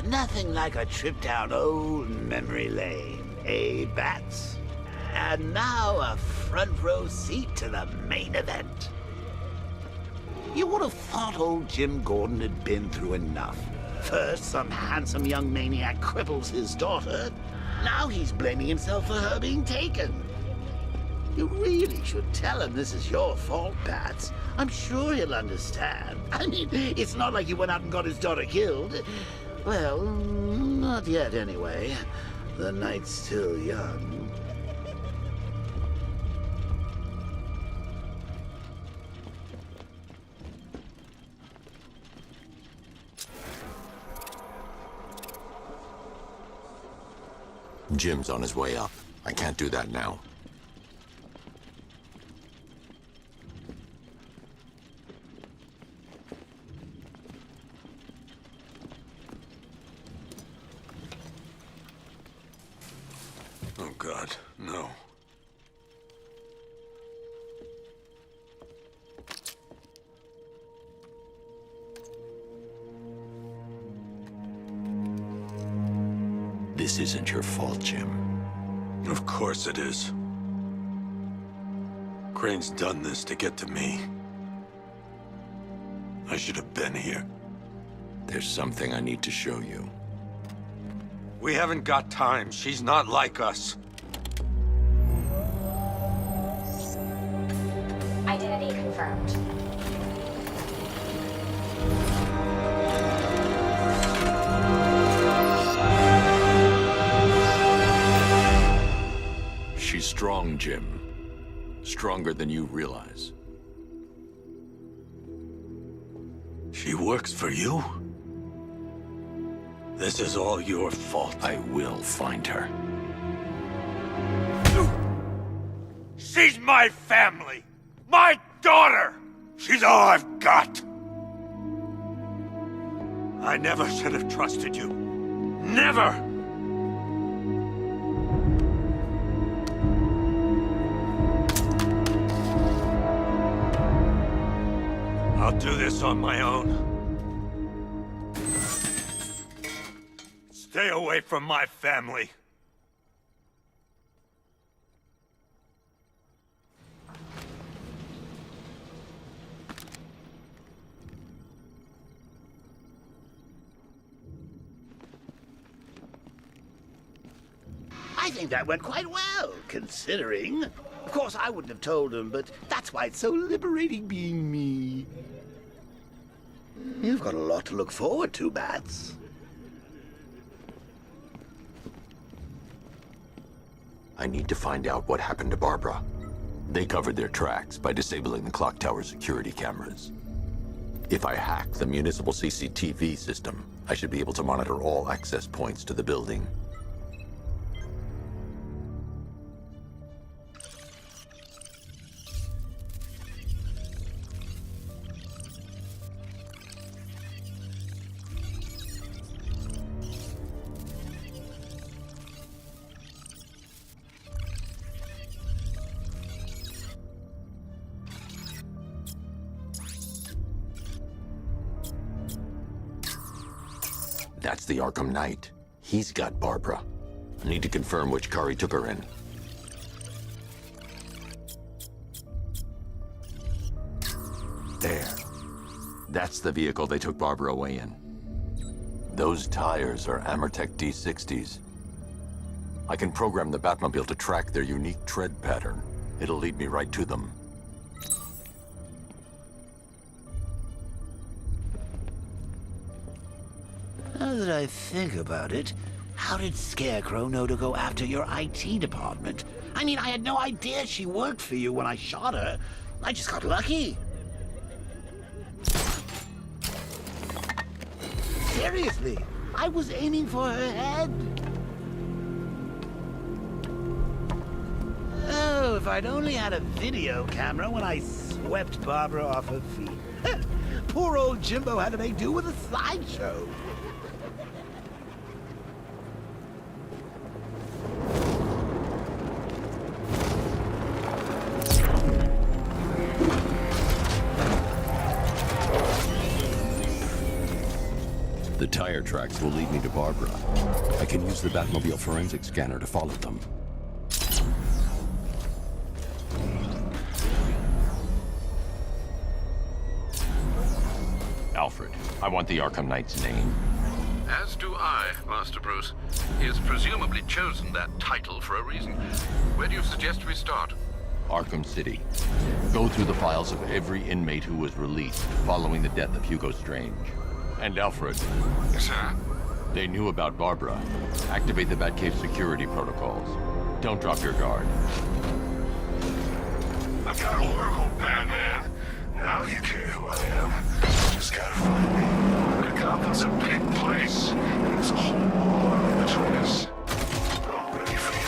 Nothing like a trip down old memory lane, eh, Bats? And now a front row seat to the main event. You would have thought old Jim Gordon had been through enough. First, some handsome young maniac cripples his daughter. Now he's blaming himself for her being taken. You really should tell him this is your fault, Bats. I'm sure he'll understand. I mean, it's not like you went out and got his daughter killed. Well, not yet anyway. The night's still young. Jim's on his way up. I can't do that now. Oh, God, no. This isn't your fault, Jim. Of course it is. Crane's done this to get to me. I should have been here. There's something I need to show you. We haven't got time. She's not like us. Identity confirmed. She's strong, Jim. Stronger than you realize. She works for you? This is all your fault. I will find her. She's my family! My daughter! She's all I've got! I never should have trusted you. Never! I'll do this on my own. Stay away from my family. I think that went quite well, considering. Of course, I wouldn't have told him, but that's why it's so liberating being me. You've got a lot to look forward to, Bats. I need to find out what happened to Barbara. They covered their tracks by disabling the clock tower security cameras. If I hack the municipal CCTV system, I should be able to monitor all access points to the building. That's the Arkham Knight. He's got Barbara. I need to confirm which car he took her in. There. That's the vehicle they took Barbara away in. Those tires are Amertech D60s. I can program the Batmobile to track their unique tread pattern. It'll lead me right to them. Now that I think about it, how did Scarecrow know to go after your IT department? I mean, I had no idea she worked for you when I shot her. I just got lucky. Seriously, I was aiming for her head. Oh, if I'd only had a video camera when I swept Barbara off her feet. Poor old Jimbo had to make do with a slideshow. The tire tracks will lead me to Barbara. I can use the Batmobile forensic scanner to follow them. Alfred, I want the Arkham Knight's name. As do I, Master Bruce. He has presumably chosen that title for a reason. Where do you suggest we start? Arkham City. Go through the files of every inmate who was released following the death of Hugo Strange. And Alfred. Yes, sir? They knew about Barbara. Activate the Batcave security protocols. Don't drop your guard. I've got Oracle, Batman. Now you care who I am. Just gotta find me. But Gotham's a big place, and there's a whole world between us. I'm ready for you.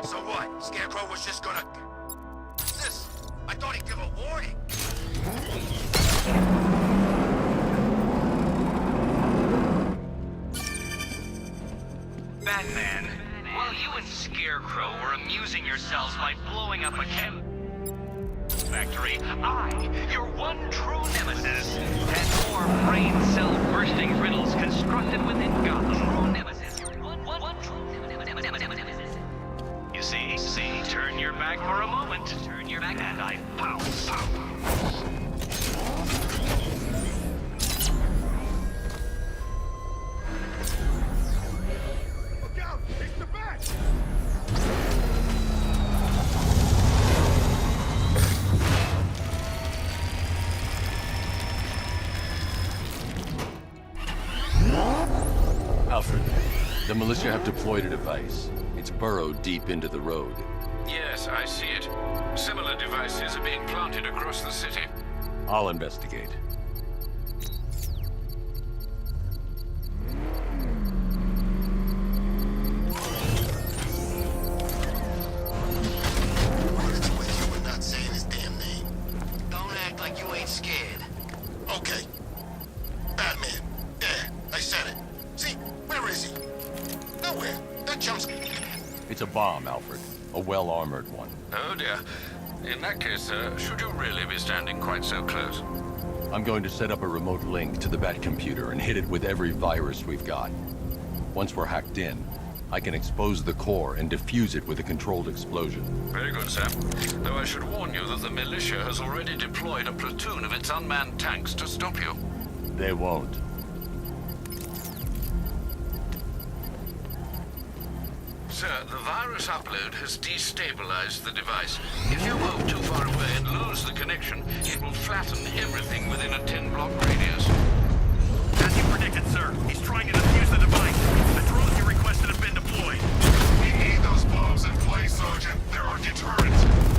So what? Scarecrow was just gonna... This... I thought he'd give a warning. Batman, while you and Scarecrow were amusing yourselves by blowing up a chem factory, I, your one true nemesis, had more brain cell bursting riddles constructed within Gotham. True nemesis. One true nemesis. You see, turn your back for a moment. Turn your back and I pounce. Alfred, the militia have deployed a device. It's burrowed deep into the road. Yes, I see it. Similar devices are being planted across the city. I'll investigate. Okay. Batman. There. I said it. See? Where is he? Nowhere. That jump's... It's a bomb, Alfred. A well-armored one. Oh dear. In that case, should you really be standing quite so close? I'm going to set up a remote link to the Batcomputer and hit it with every virus we've got. Once we're hacked in, I can expose the core and defuse it with a controlled explosion. Very good, sir. Though I should warn you that the militia has already deployed a platoon of its unmanned tanks to stop you. They won't. Sir, the virus upload has destabilized the device. If you move too far away and lose the connection, it will flatten everything within a 10-block radius. As you predicted, sir, he's trying to defuse the device. The drones you requested have been deployed. We need those bombs in place, Sergeant. They're our deterrent.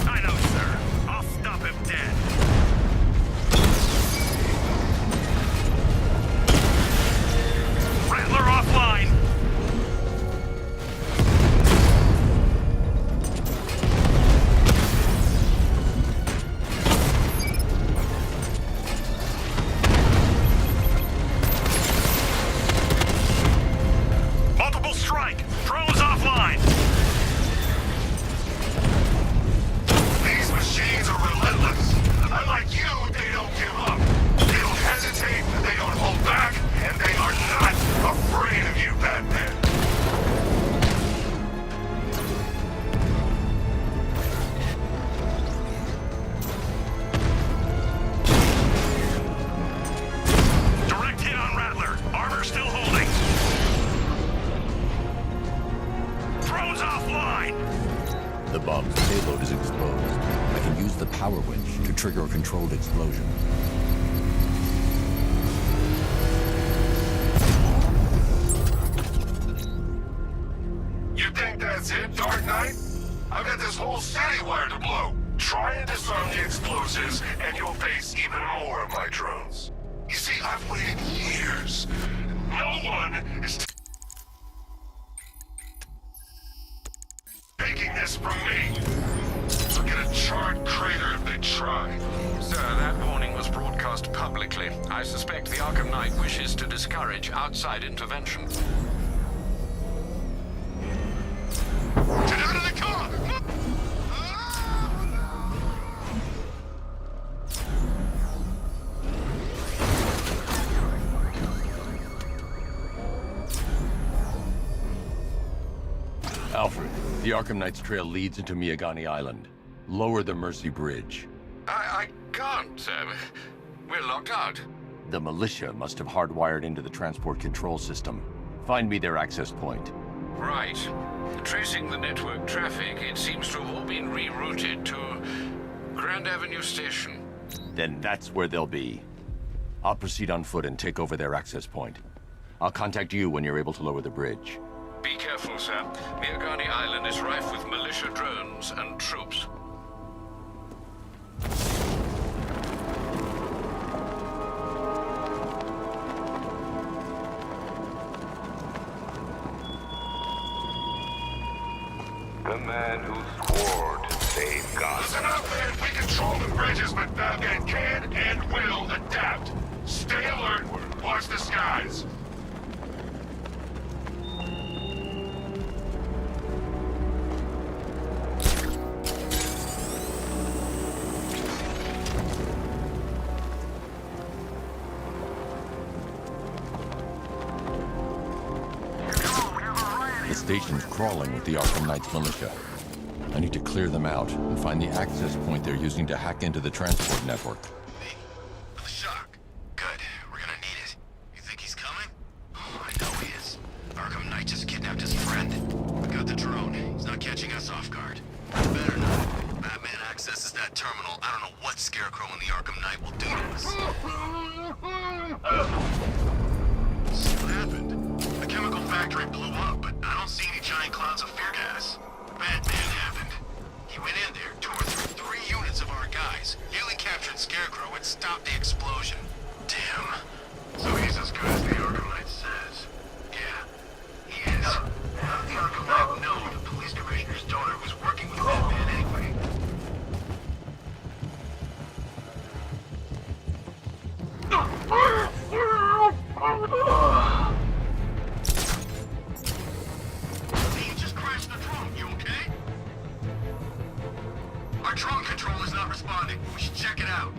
I know, sir. I'll stop him dead. Riddler offline! Multiple strike! Drones offline! These machines are relentless. Unlike you, they don't give up. They don't hesitate, they don't hold back, and they are not afraid of you, Batman. Direct hit on Rattler. Armor still holding. Drones offline! The bomb's payload is exposed. I can use the power winch to trigger a controlled explosion. You think that's That's it, Dark Knight? I've got this whole city wired to blow. Try and disarm the explosives, and you'll face even more of my drones. You see, I've waited years. No one is taking this from me. Look at a charred crater if they try. Sir, that warning was broadcast publicly. I suspect the Arkham Knight wishes to discourage outside intervention. Get out of the car! Alfred, the Arkham Knight's trail leads into Miagani Island. Lower the Mercy Bridge. I can't, sir. We're locked out. The militia must have hardwired into the transport control system. Find me their access point. Right. Tracing the network traffic, it seems to have all been rerouted to Grand Avenue Station. Then that's where they'll be. I'll proceed on foot and take over their access point. I'll contact you when you're able to lower the bridge. Be careful, sir. Miagani Island is rife with militia drones and troops. The man who swore to save Gotham. Listen up, man. We control the bridges, but Batman can and will adapt. Stay alert. Watch the skies. The station's crawling with the Arkham Knight's militia. I need to clear them out and find the access point they're using to hack into the transport network. The shock. Good. We're gonna need it. You think he's coming? Oh, I know he is. Arkham Knight just kidnapped his friend. We got the drone. He's not catching us off guard. Better not. Batman accesses that terminal. I don't know what Scarecrow and the Arkham Knight will do to us. See what happened? The chemical factory blew up, but I don't see any giant clouds of fear gas. Batman happened. He went in there, tore through 3 units of our guys, nearly captured Scarecrow, and stopped the explosion. Damn. So he's as good as the Arkham Knight says. Yeah, he is. How did the Arkham Knight know the police commissioner's daughter was working with Batman anyway? You just crashed the drone, you okay? Our drone controller's not responding. We should check it out.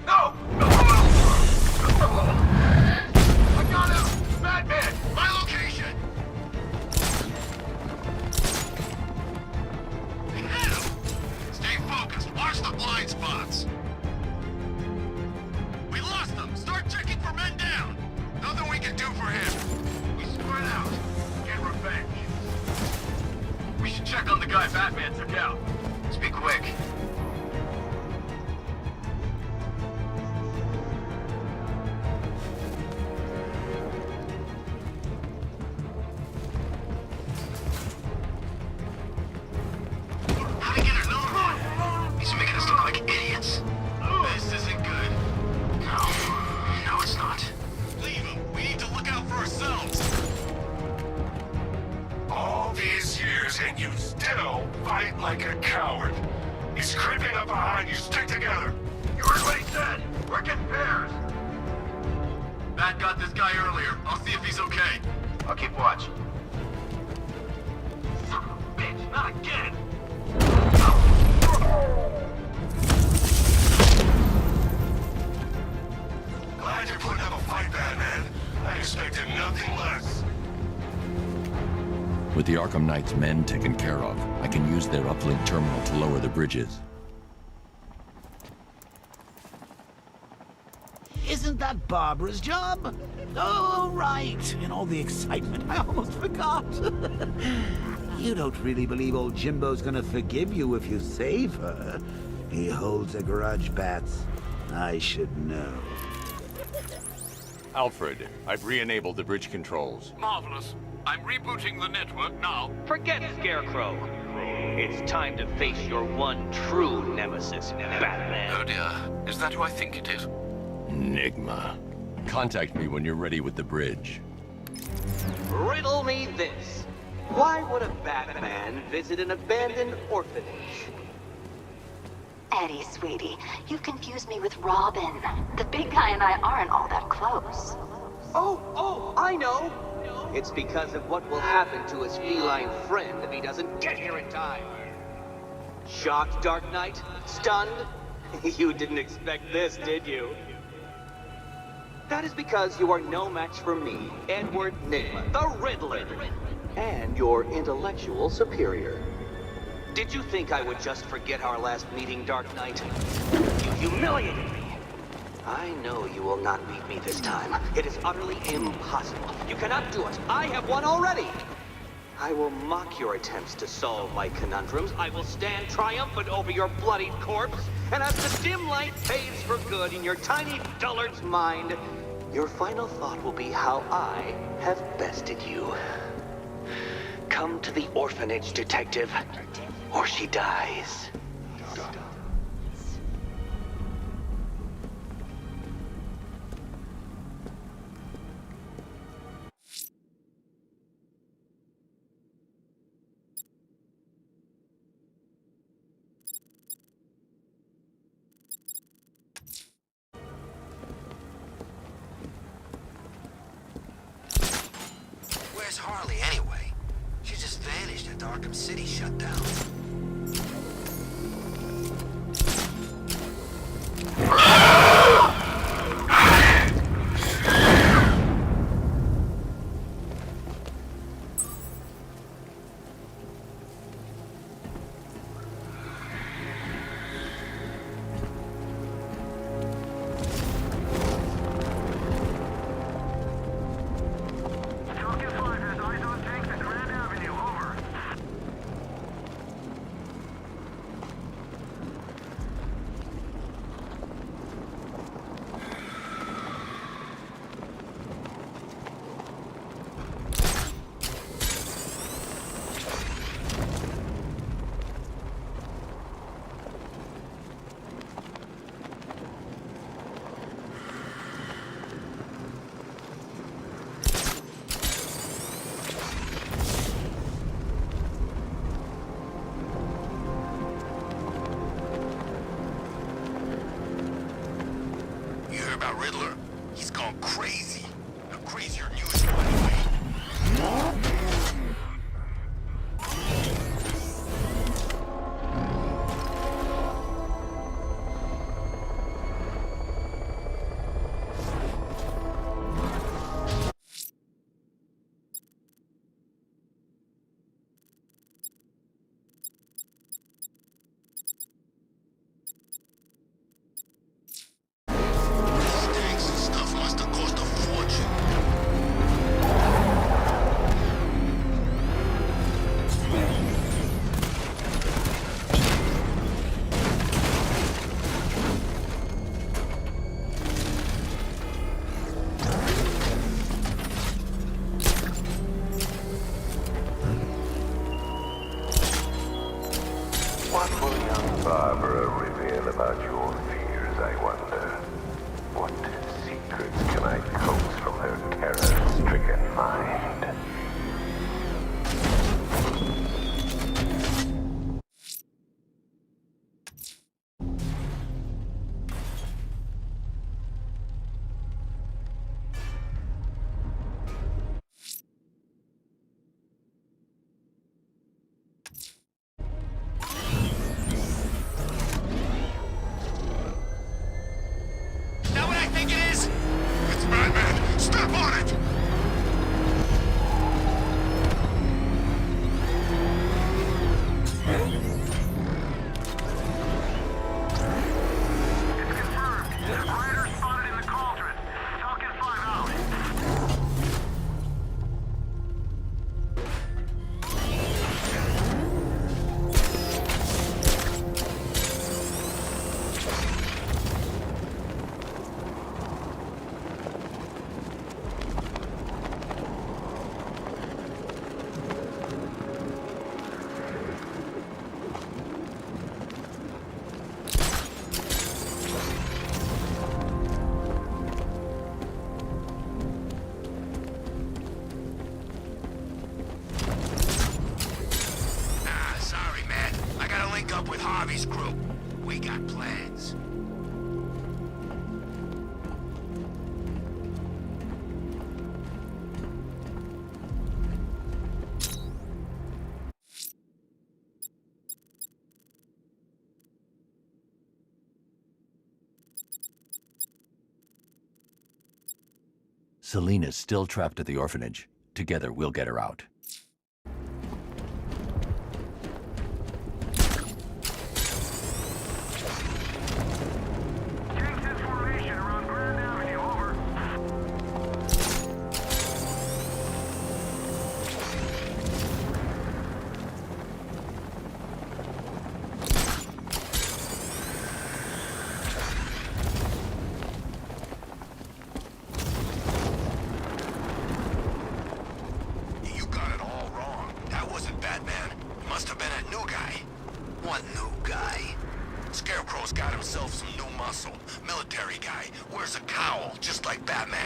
No! I got him! Batman! My location! Hit him! Stay focused. Watch the blind spots. We lost them. Start checking for men down. Nothing we can do for him. We spread out. Get revenge. We should check on the guy Batman took out. Let's be quick. How to get another one? He's making us look like idiots. This isn't good. No, it's not. Leave him. We need to look out for ourselves. All these years, and you still fight like a coward. He's creeping up behind you. Stick together. You heard what he said. Work in pairs. Bat got this guy earlier. I'll see if he's okay. I'll keep watch. Son of a bitch, not again. Glad you're putting up a fight, Batman. I expected nothing less. With the Arkham Knight's men taken care of, I can use their uplink terminal to lower the bridges. Isn't that Barbara's job? Oh, right. In all the excitement, I almost forgot. You don't really believe old Jimbo's gonna forgive you if you save her. He holds a grudge, Bats. I should know. Alfred, I've re-enabled the bridge controls. Marvelous. I'm rebooting the network now. Forget Scarecrow. It's time to face your one true nemesis, Batman. Oh dear. Is that who I think it is? Enigma. Contact me when you're ready with the bridge. Riddle me this. Why would a Batman visit an abandoned orphanage? Eddie, sweetie, you've confused me with Robin. The big guy and I aren't all that close. Oh, I know. It's because of what will happen to his feline friend if he doesn't get here in time. Shocked, Dark Knight? Stunned? You didn't expect this, did you? That is because you are no match for me, Edward Nygma, the Riddler, and your intellectual superior. Did you think I would just forget our last meeting, Dark Knight? You humiliated me. I know you will not beat me this time. It is utterly impossible. You cannot do it. I have won already. I will mock your attempts to solve my conundrums. I will stand triumphant over your bloodied corpse. And as the dim light fades for good in your tiny dullard's mind, your final thought will be how I have bested you. Come to the orphanage, detective, or she dies. Where's Harley anyway? She just vanished after Arkham City shut down. Harvey's crew. We got plans. Selena's still trapped at the orphanage. Together, we'll get her out. Scarecrow's got himself some new muscle. Military guy. Wears a cowl, just like Batman.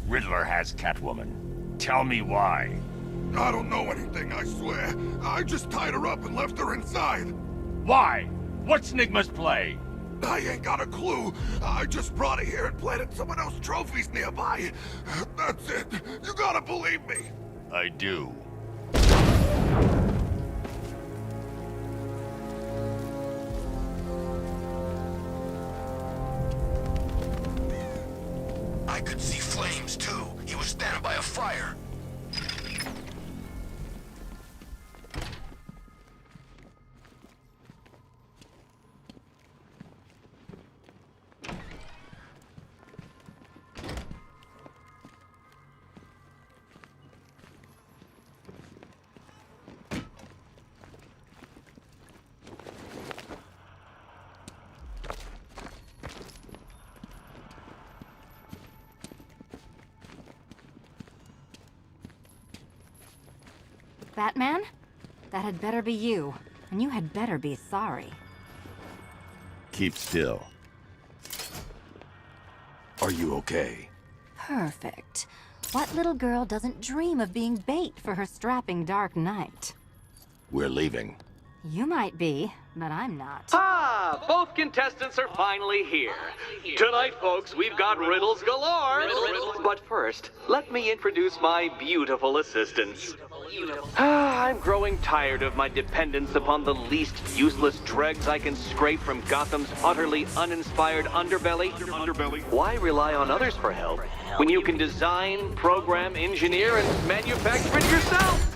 Riddler has Catwoman. Tell me why. I don't know anything, I swear. I just tied her up and left her inside. Why? What's Nigma's play? I ain't got a clue. I just brought her here and planted someone else's trophies nearby. That's it. You gotta believe me. I do. I could see flames, too. He was standing by a fire. Batman? That had better be you. And you had better be sorry. Keep still. Are you okay? Perfect. What little girl doesn't dream of being bait for her strapping Dark Knight? We're leaving. You might be, but I'm not. Ah, both contestants are finally here. Tonight, folks, we've got riddles galore. But first, let me introduce my beautiful assistants. I'm growing tired of my dependence upon the least useless dregs I can scrape from Gotham's utterly uninspired underbelly. Why rely on others for help when you can design, program, engineer, and manufacture it yourself?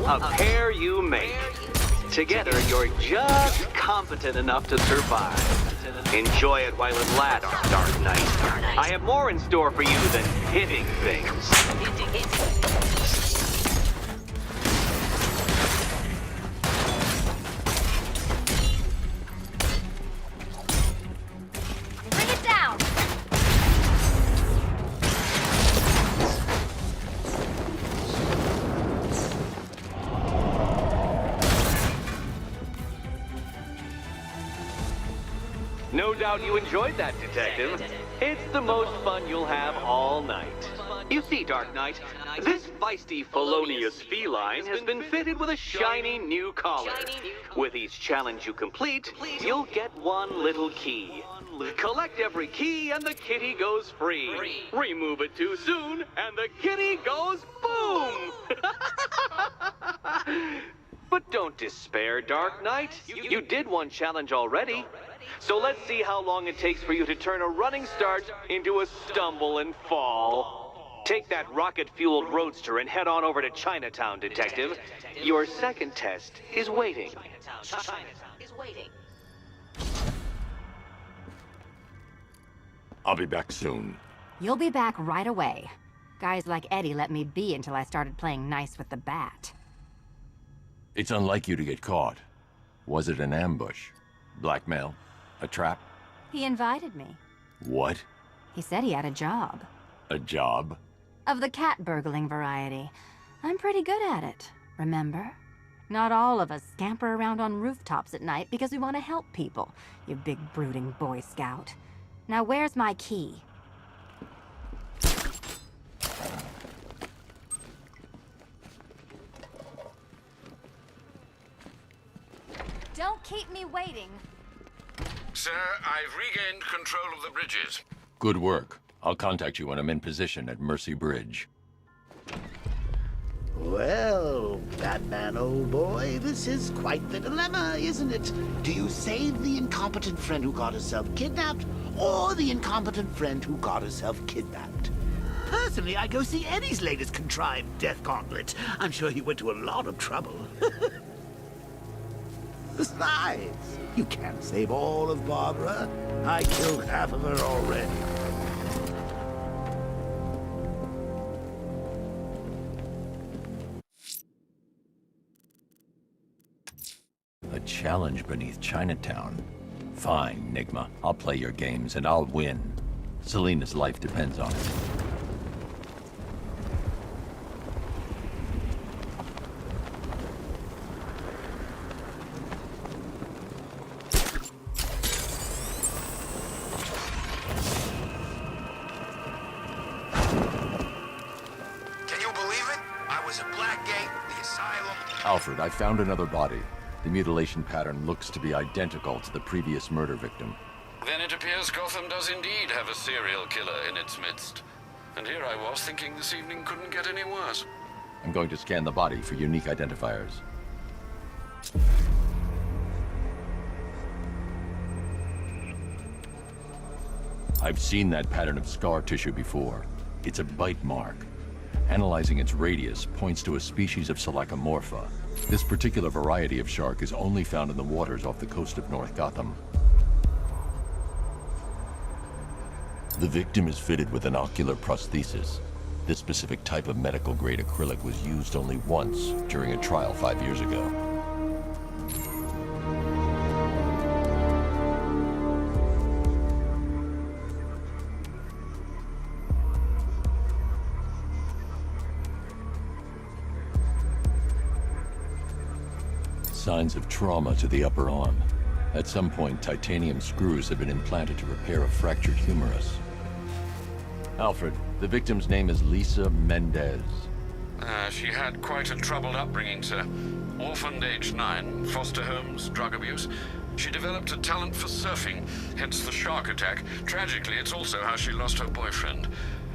What a pair you make. Together, you're just competent enough to survive. Enjoy it while it lasts, Dark Knight. I have more in store for you than hitting things. Bring it down! No doubt you enjoyed that, Detective. It's the most fun you'll have all night. You see, Dark Knight, this feisty, felonious feline has been fitted with a shiny new collar. With each challenge you complete, you'll get one little key. Collect every key and the kitty goes free. Remove it too soon and the kitty goes boom! But don't despair, Dark Knight. You did one challenge already. So let's see how long it takes for you to turn a running start into a stumble and fall. Take that rocket-fueled roadster and head on over to Chinatown, Detective. Your second test is waiting. I'll be back soon. You'll be back right away. Guys like Eddie let me be until I started playing nice with the bat. It's unlike you to get caught. Was it an ambush? Blackmail? A trap? He invited me. What? He said he had a job. A job? Of the cat burgling variety. I'm pretty good at it, remember? Not all of us scamper around on rooftops at night because we want to help people, you big brooding Boy Scout. Now where's my key? Don't keep me waiting. Sir, I've regained control of the bridges. Good work. I'll contact you when I'm in position at Mercy Bridge. Well, Batman, old boy, this is quite the dilemma, isn't it? Do you save the incompetent friend who got herself kidnapped, or the incompetent friend who got herself kidnapped? Personally, I go see Eddie's latest contrived death gauntlet. I'm sure he went to a lot of trouble. Besides, you can't save all of Barbara. I killed half of her already. A challenge beneath Chinatown. Fine, Nigma. I'll play your games and I'll win. Selena's life depends on it. Alfred, I found another body. The mutilation pattern looks to be identical to the previous murder victim. Then it appears Gotham does indeed have a serial killer in its midst. And here I was thinking this evening couldn't get any worse. I'm going to scan the body for unique identifiers. I've seen that pattern of scar tissue before. It's a bite mark. Analyzing its radius points to a species of Selachomorpha. This particular variety of shark is only found in the waters off the coast of North Gotham. The victim is fitted with an ocular prosthesis. This specific type of medical-grade acrylic was used only once during a trial 5 years ago. Signs of trauma to the upper arm. At some point, titanium screws have been implanted to repair a fractured humerus. Alfred, the victim's name is Lisa Mendez. She had quite a troubled upbringing, sir. Orphaned age 9, foster homes, drug abuse. She developed a talent for surfing, hence the shark attack. Tragically, it's also how she lost her boyfriend.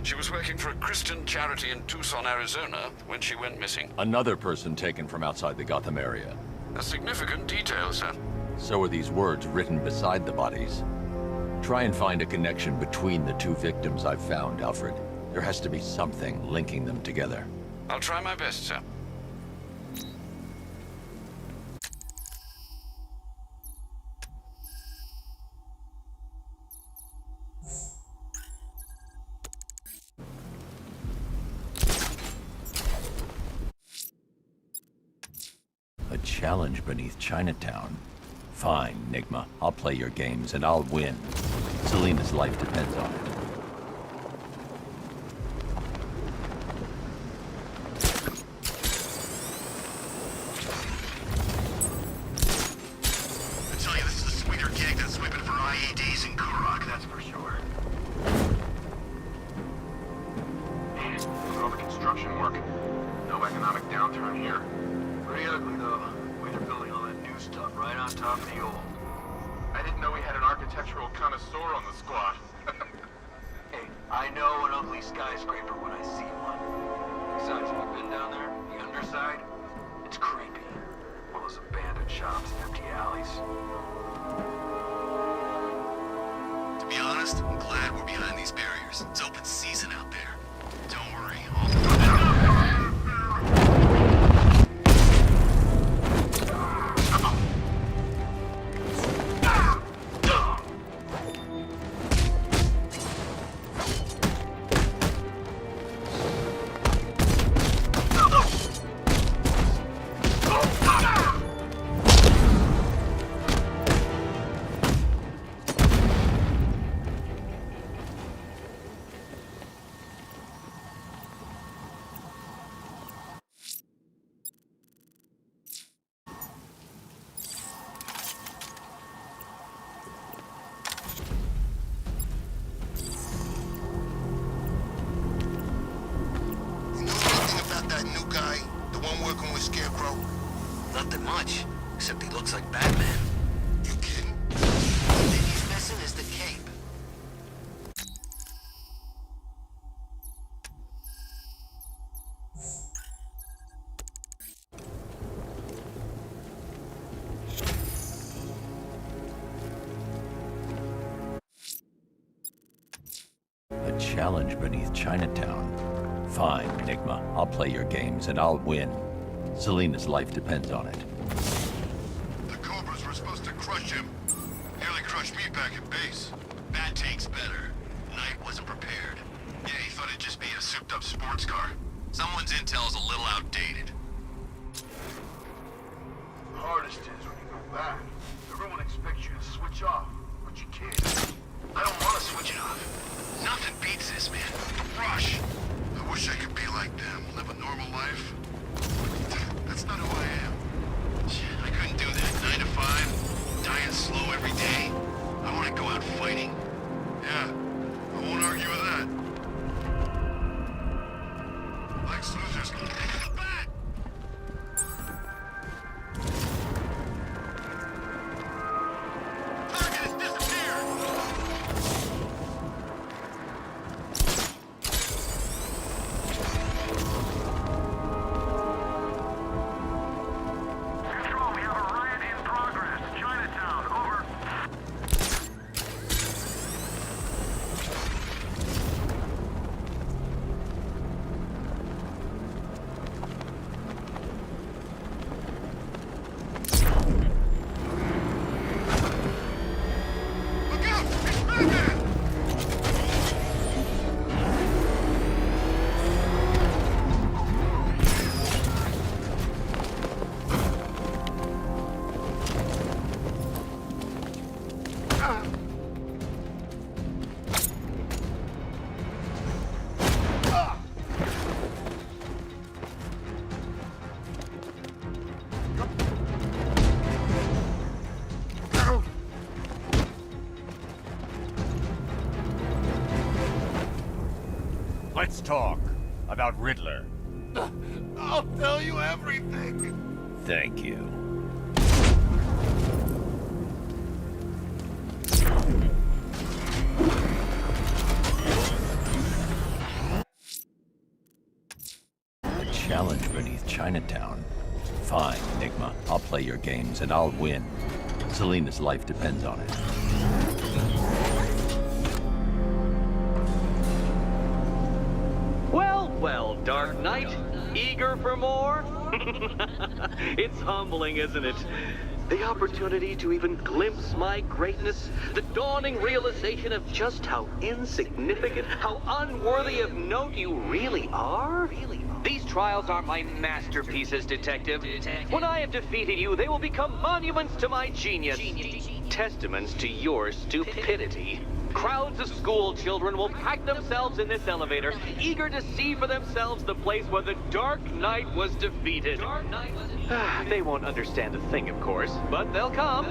She was working for a Christian charity in Tucson, Arizona, when she went missing. Another person taken from outside the Gotham area. A significant detail, sir. So are these words written beside the bodies. Try and find a connection between the two victims I've found, Alfred. There has to be something linking them together. I'll try my best, sir. A challenge beneath Chinatown. Fine, Nigma. I'll play your games and I'll win. Selena's life depends on it. I tell you, this is a sweeter gig than sweeping for IEDs in Kurok, that's for sure. Look at all the construction work. No economic downturn here. Pretty ugly, though. Way they're building all that new stuff right on top of the old. I didn't know we had an architectural connoisseur on the squad. Hey, I know an ugly skyscraper when I see one. Besides, have you been down there? The underside? It's creepy. All those abandoned shops, empty alleys. To be honest, I'm glad we're behind these barriers. It's open season out there. Don't worry, all the Scarecrow? Nothing much, except he looks like Batman. You kidding? The thing he's missing is the cape. A challenge beneath Chinatown. Fine, Enigma. I'll play your games and I'll win. Selena's life depends on it. The Cobras were supposed to crush him. Nearly crushed me back at base. Bat tank's better. Knight wasn't prepared. Yeah, he thought it'd just be a souped-up sports car. Someone's intel's a little outdated. The hardest is when you go back. Everyone expects you to switch off, but you can't. I don't want to switch it off. Nothing beats this, man. The rush. I wish I could be like them, live a normal life. That's not who I am. I couldn't do that 9 to 5, dying slow every day. I want to go out fighting. Yeah, I won't argue with that. Lex Luthor's gonna take the bat. Target has disappeared. Control, we have a riot in progress. Chinatown, over. Look out! It's Batman! Let's talk about Riddler. I'll tell you everything. Thank you. A challenge beneath Chinatown. Fine, Enigma. I'll play your games and I'll win. Selena's life depends on it. Well, Dark Knight, eager for more? It's humbling, isn't it? The opportunity to even glimpse my greatness, the dawning realization of just how insignificant, how unworthy of note you really are. These trials are my masterpieces, Detective. When I have defeated you, they will become monuments to my genius, testaments to your stupidity. Crowds of school children will pack themselves in this elevator, eager to see for themselves the place where the Dark Knight was defeated. They won't understand a thing, of course, but they'll come.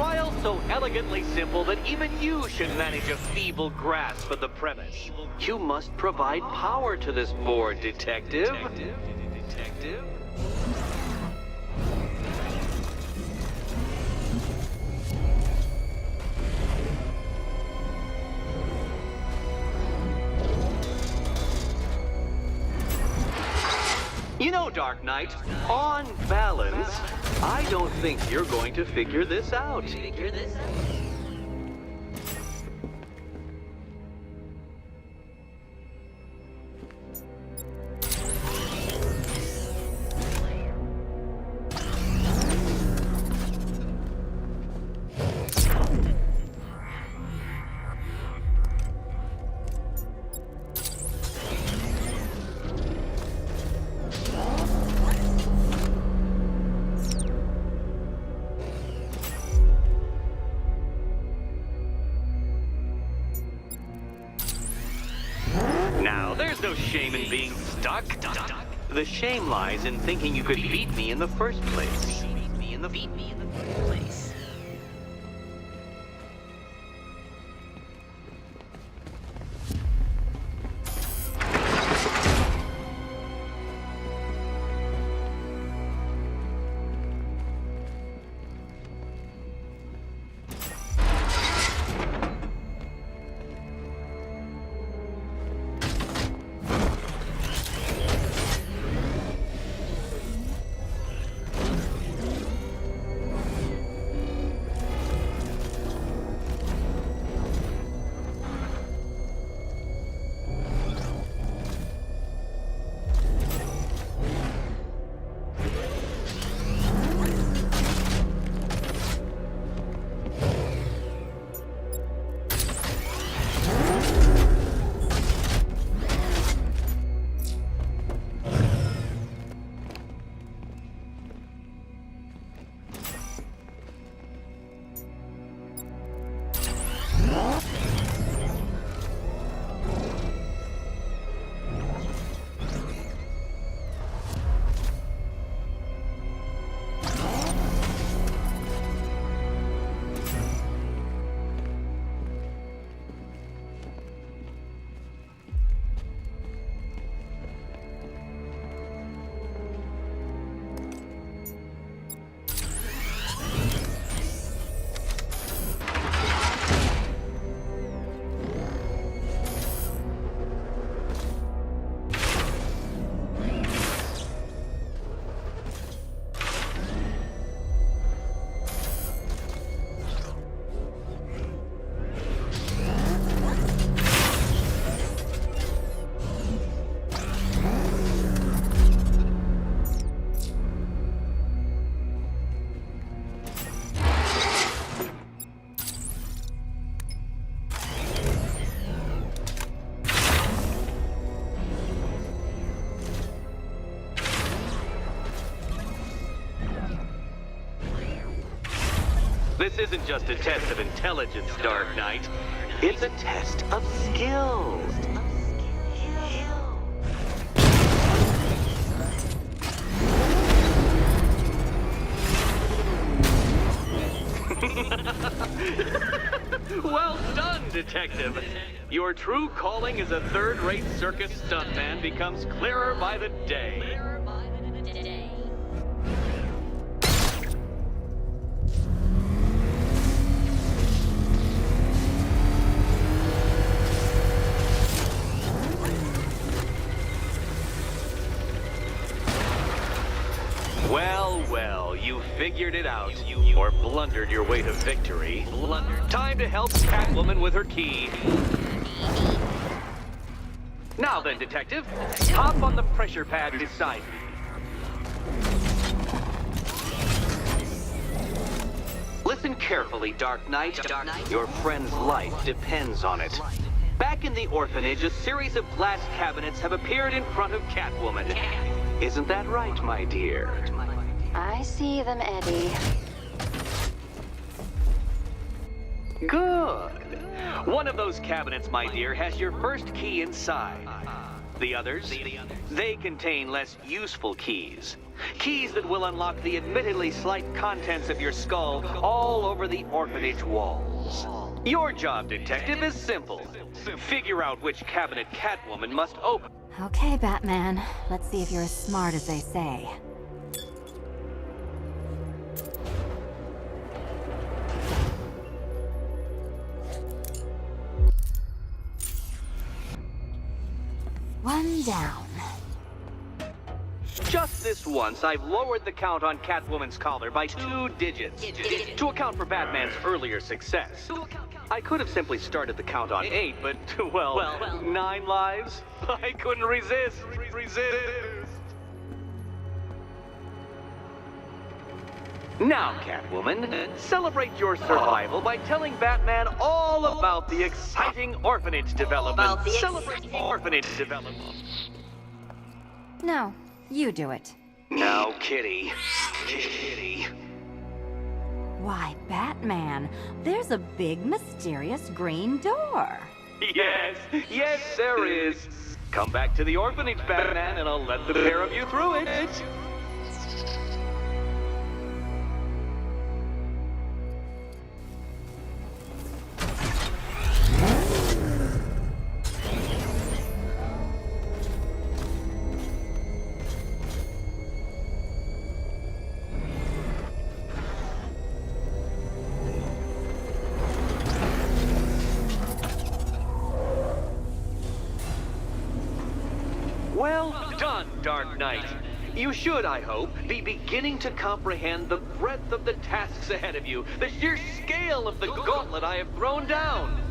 trial so elegantly simple that even you should manage a feeble grasp of the premise. You must provide power to this board, Detective. You know, Dark Knight, on balance, I don't think you're going to figure this out. Now, there's no shame in being stuck. The shame lies in thinking you could beat me in the first place. This isn't just a test of intelligence, Dark Knight. It's a test of skills. Well done, Detective. Your true calling as a third-rate circus stuntman becomes clearer by the day. Well, you figured it out, or blundered your way to victory. Time to help Catwoman with her key. Now then, Detective, hop on the pressure pad beside me. Listen carefully, Dark Knight. Your friend's life depends on it. Back in the orphanage, a series of glass cabinets have appeared in front of Catwoman. Isn't that right, my dear? I see them, Eddie. Good. One of those cabinets, my dear, has your first key inside. The others? They contain less useful keys. Keys that will unlock the admittedly slight contents of your skull all over the orphanage walls. Your job, detective, is simple. Figure out which cabinet Catwoman must open. Okay, Batman. Let's see if you're as smart as they say. One down. Just this once, I've lowered the count on Catwoman's collar by 2 digits to account for Batman's earlier success. I could have simply started the count on 8, but, well, 9 lives? I couldn't resist. Now, Catwoman, celebrate your survival by telling Batman all about the exciting orphanage development. Celebrate orphanage development. No, you do it. Now, Kitty. Kitty. Why, Batman, there's a big, mysterious green door. Yes, there is. Come back to the orphanage, Batman, and I'll let the pair of you through it. Well done, Dark Knight. You should, I hope, be beginning to comprehend the breadth of the tasks ahead of you, the sheer scale of the gauntlet I have thrown down.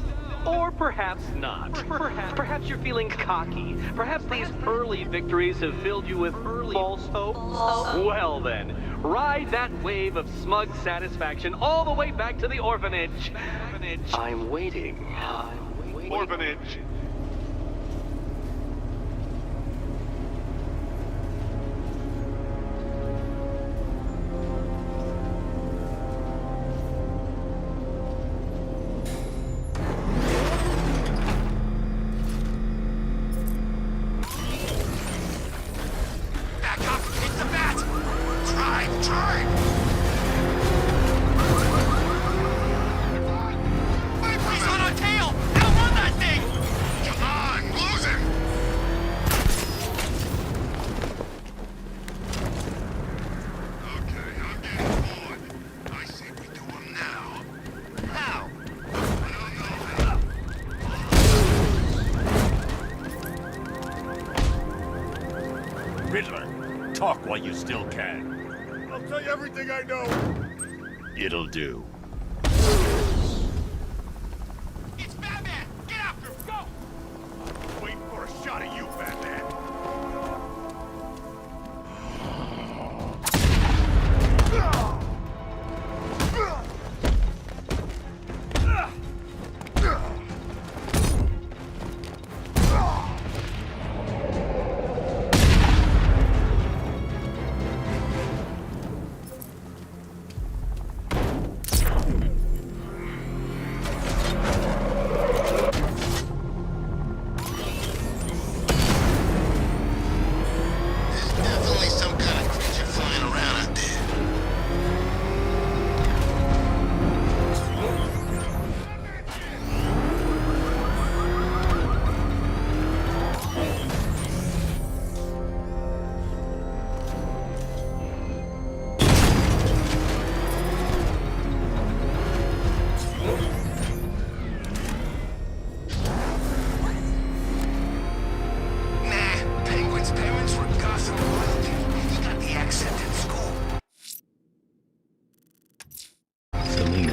Or perhaps not. Perhaps you're feeling cocky. Perhaps these early victories have filled you with false hope. Well then, ride that wave of smug satisfaction all the way back to the orphanage. I'm waiting. Orphanage. Riddler, talk while you still can. I'll tell you everything I know. It'll do. It's Batman! Get after him! Go! Waiting for a shot at you, Batman.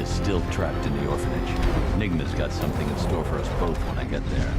Still trapped in the orphanage. Enigma's got something in store for us both when I get there.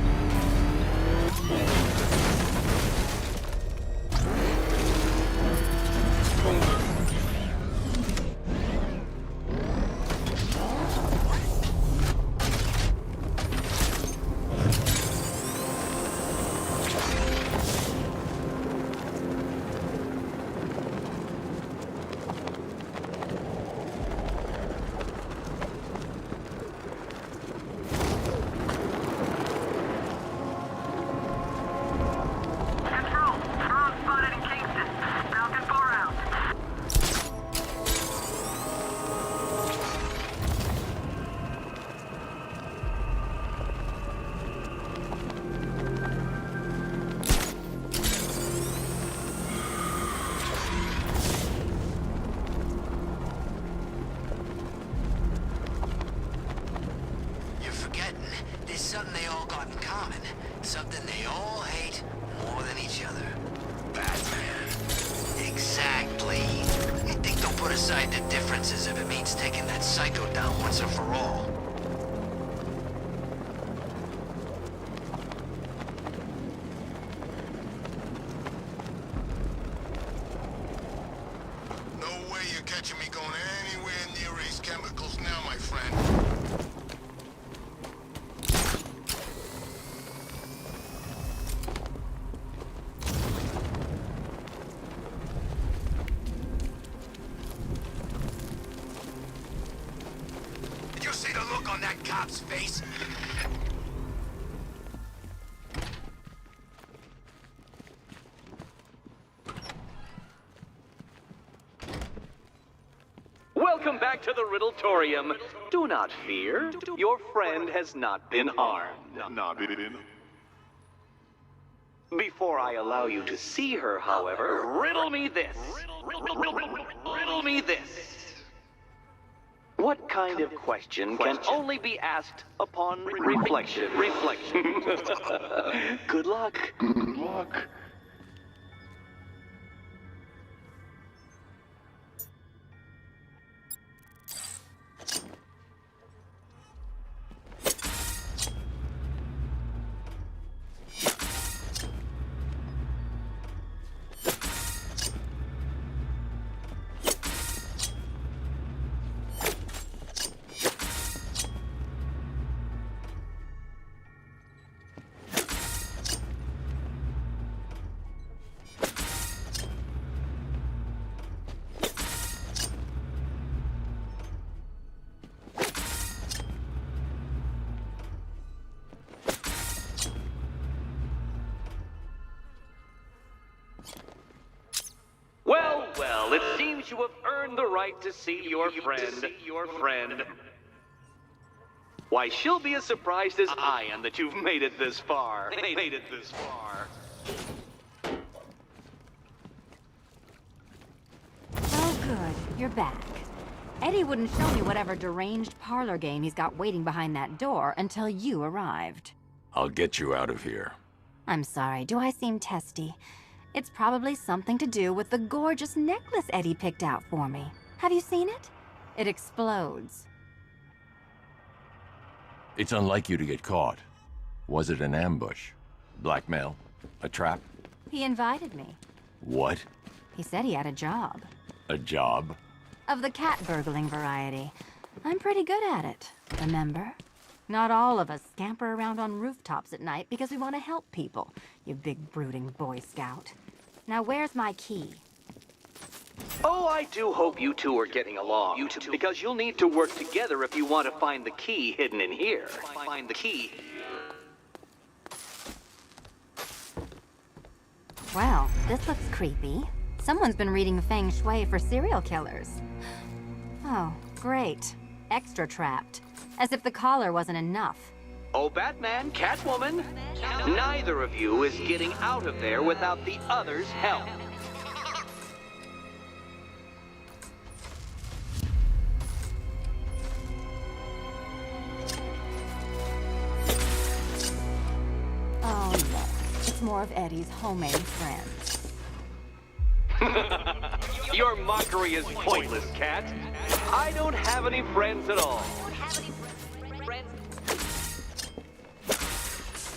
something they all got in common. Something they all hate more than each other. Batman. Exactly. You think they'll put aside the differences if it means taking that psycho down once and for all? No way you're catching me going anywhere near these chemicals now, my friend. Did you see the look on that cop's face? Welcome back to the Riddletorium. Do not fear. Your friend has not been harmed. Before I allow you to see her, however, riddle me this. Riddle me this. What kind of question can only be asked upon reflection? Good luck. Good luck. Well, it seems you have earned the right to see your friend. Why, she'll be as surprised as I am that you've made it this far. Oh, good. You're back. Eddie wouldn't show me whatever deranged parlor game he's got waiting behind that door until you arrived. I'll get you out of here. I'm sorry, do I seem testy? It's probably something to do with the gorgeous necklace Eddie picked out for me. Have you seen it? It explodes. It's unlike you to get caught. Was it an ambush? Blackmail? A trap? He invited me. What? He said he had a job. A job? Of the cat burgling variety. I'm pretty good at it, remember? Not all of us scamper around on rooftops at night because we want to help people, you big brooding Boy Scout. Now where's my key? Oh, I do hope you two are getting along. Because you'll need to work together if you want to find the key hidden in here. Find the key. Well, this looks creepy. Someone's been reading Feng Shui for serial killers. Oh, great. Extra trapped. As if the collar wasn't enough. Oh, Batman, Catwoman, neither of you is getting out of there without the other's help. Oh, no. It's more of Eddie's homemade friends. Your mockery is pointless, Cat. I don't have any friends at all.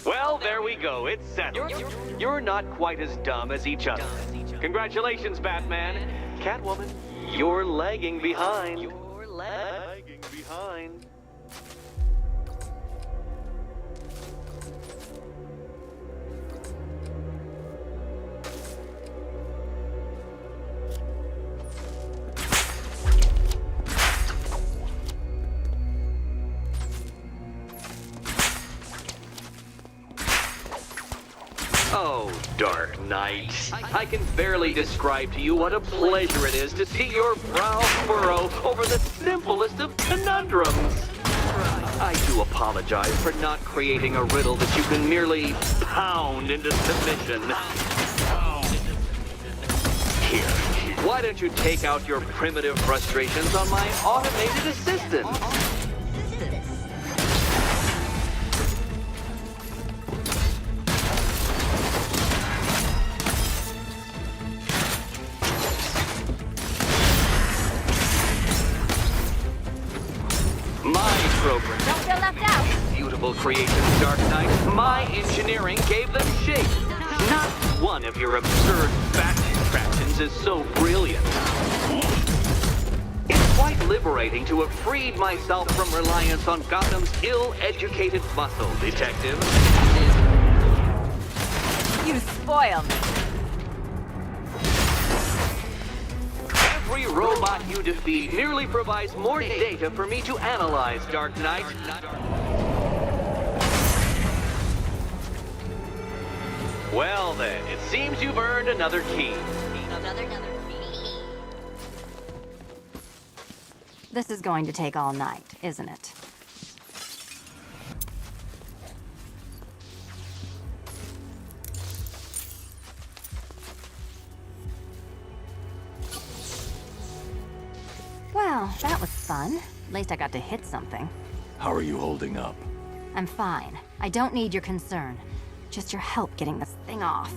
Well, there we go. It's settled. You're not quite as dumb as each other. Congratulations, Batman. Catwoman, you're lagging behind. Oh, Dark Knight. I can barely describe to you what a pleasure it is to see your brow furrow over the simplest of conundrums. I do apologize for not creating a riddle that you can merely pound into submission. Here, why don't you take out your primitive frustrations on my automated assistant? program. Don't feel left out. Beautiful creations, Dark Knight. My engineering gave them shape. Not one of your absurd back contraptions is so brilliant. It's quite liberating to have freed myself from reliance on Gotham's ill-educated muscle, Detective. You spoil me. Every robot you defeat merely provides more data for me to analyze, Dark Knight. Well then, it seems you've earned another key. Another key. This is going to take all night, isn't it? Well, that was fun. At least I got to hit something. How are you holding up? I'm fine. I don't need your concern. Just your help getting this thing off.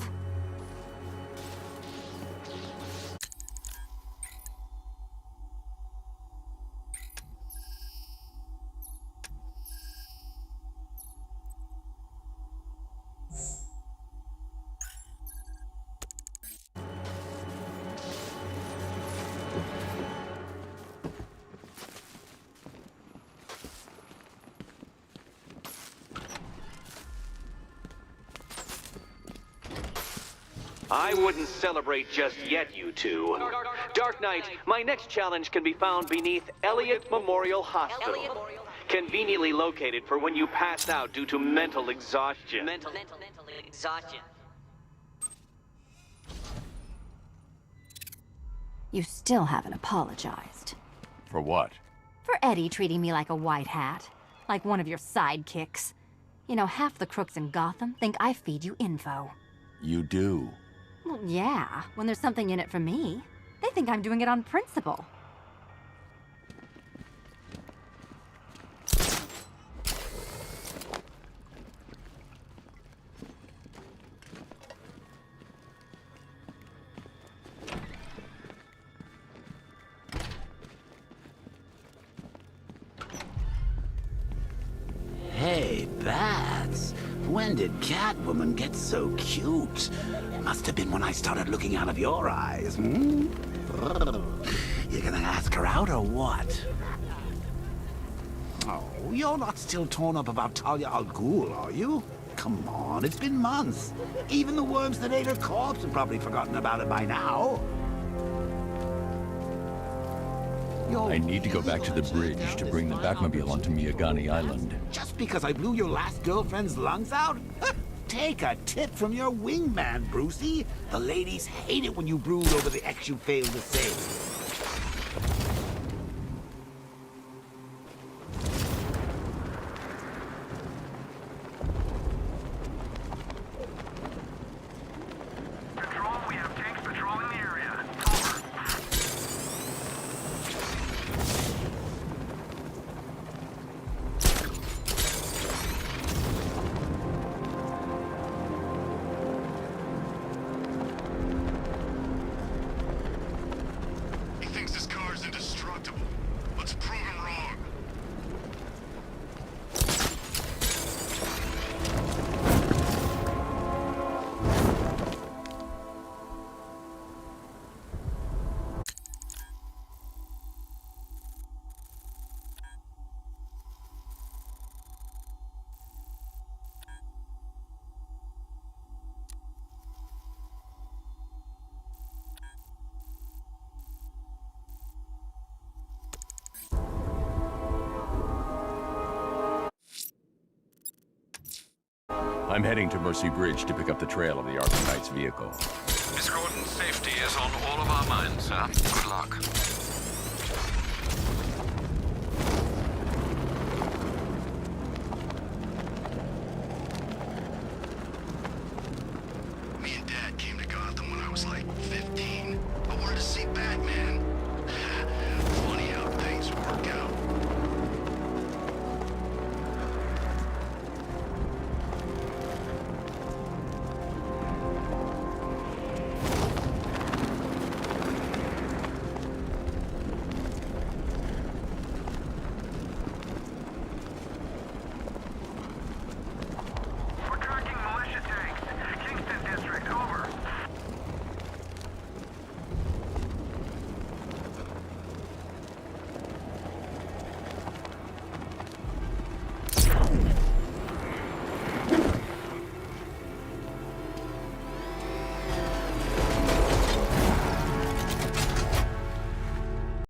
I wouldn't celebrate just yet, you two. Dark Knight, my next challenge can be found beneath Elliott Memorial Hospital. Conveniently located for when you pass out due to mental exhaustion. Mental exhaustion. You still haven't apologized. For what? For Eddie treating me like a white hat. Like one of your sidekicks. You know, half the crooks in Gotham think I feed you info. You do. Well, yeah, when there's something in it for me. They think I'm doing it on principle. Hey, Bats. When did Catwoman get so cute? Must have been when I started looking out of your eyes, hmm? You gonna ask her out or what? Oh, you're not still torn up about Talia al Ghul, are you? Come on, it's been months. Even the worms that ate her corpse have probably forgotten about it by now. I need to go back to the bridge to bring the Batmobile onto Miyagani Island. Just because I blew your last girlfriend's lungs out? Take a tip from your wingman, Brucey. The ladies hate it when you brood over the ex you failed to save. I'm heading to Mercy Bridge to pick up the trail of the Arkham Knight's vehicle. Miss Gordon's safety is on all of our minds, sir. Good luck.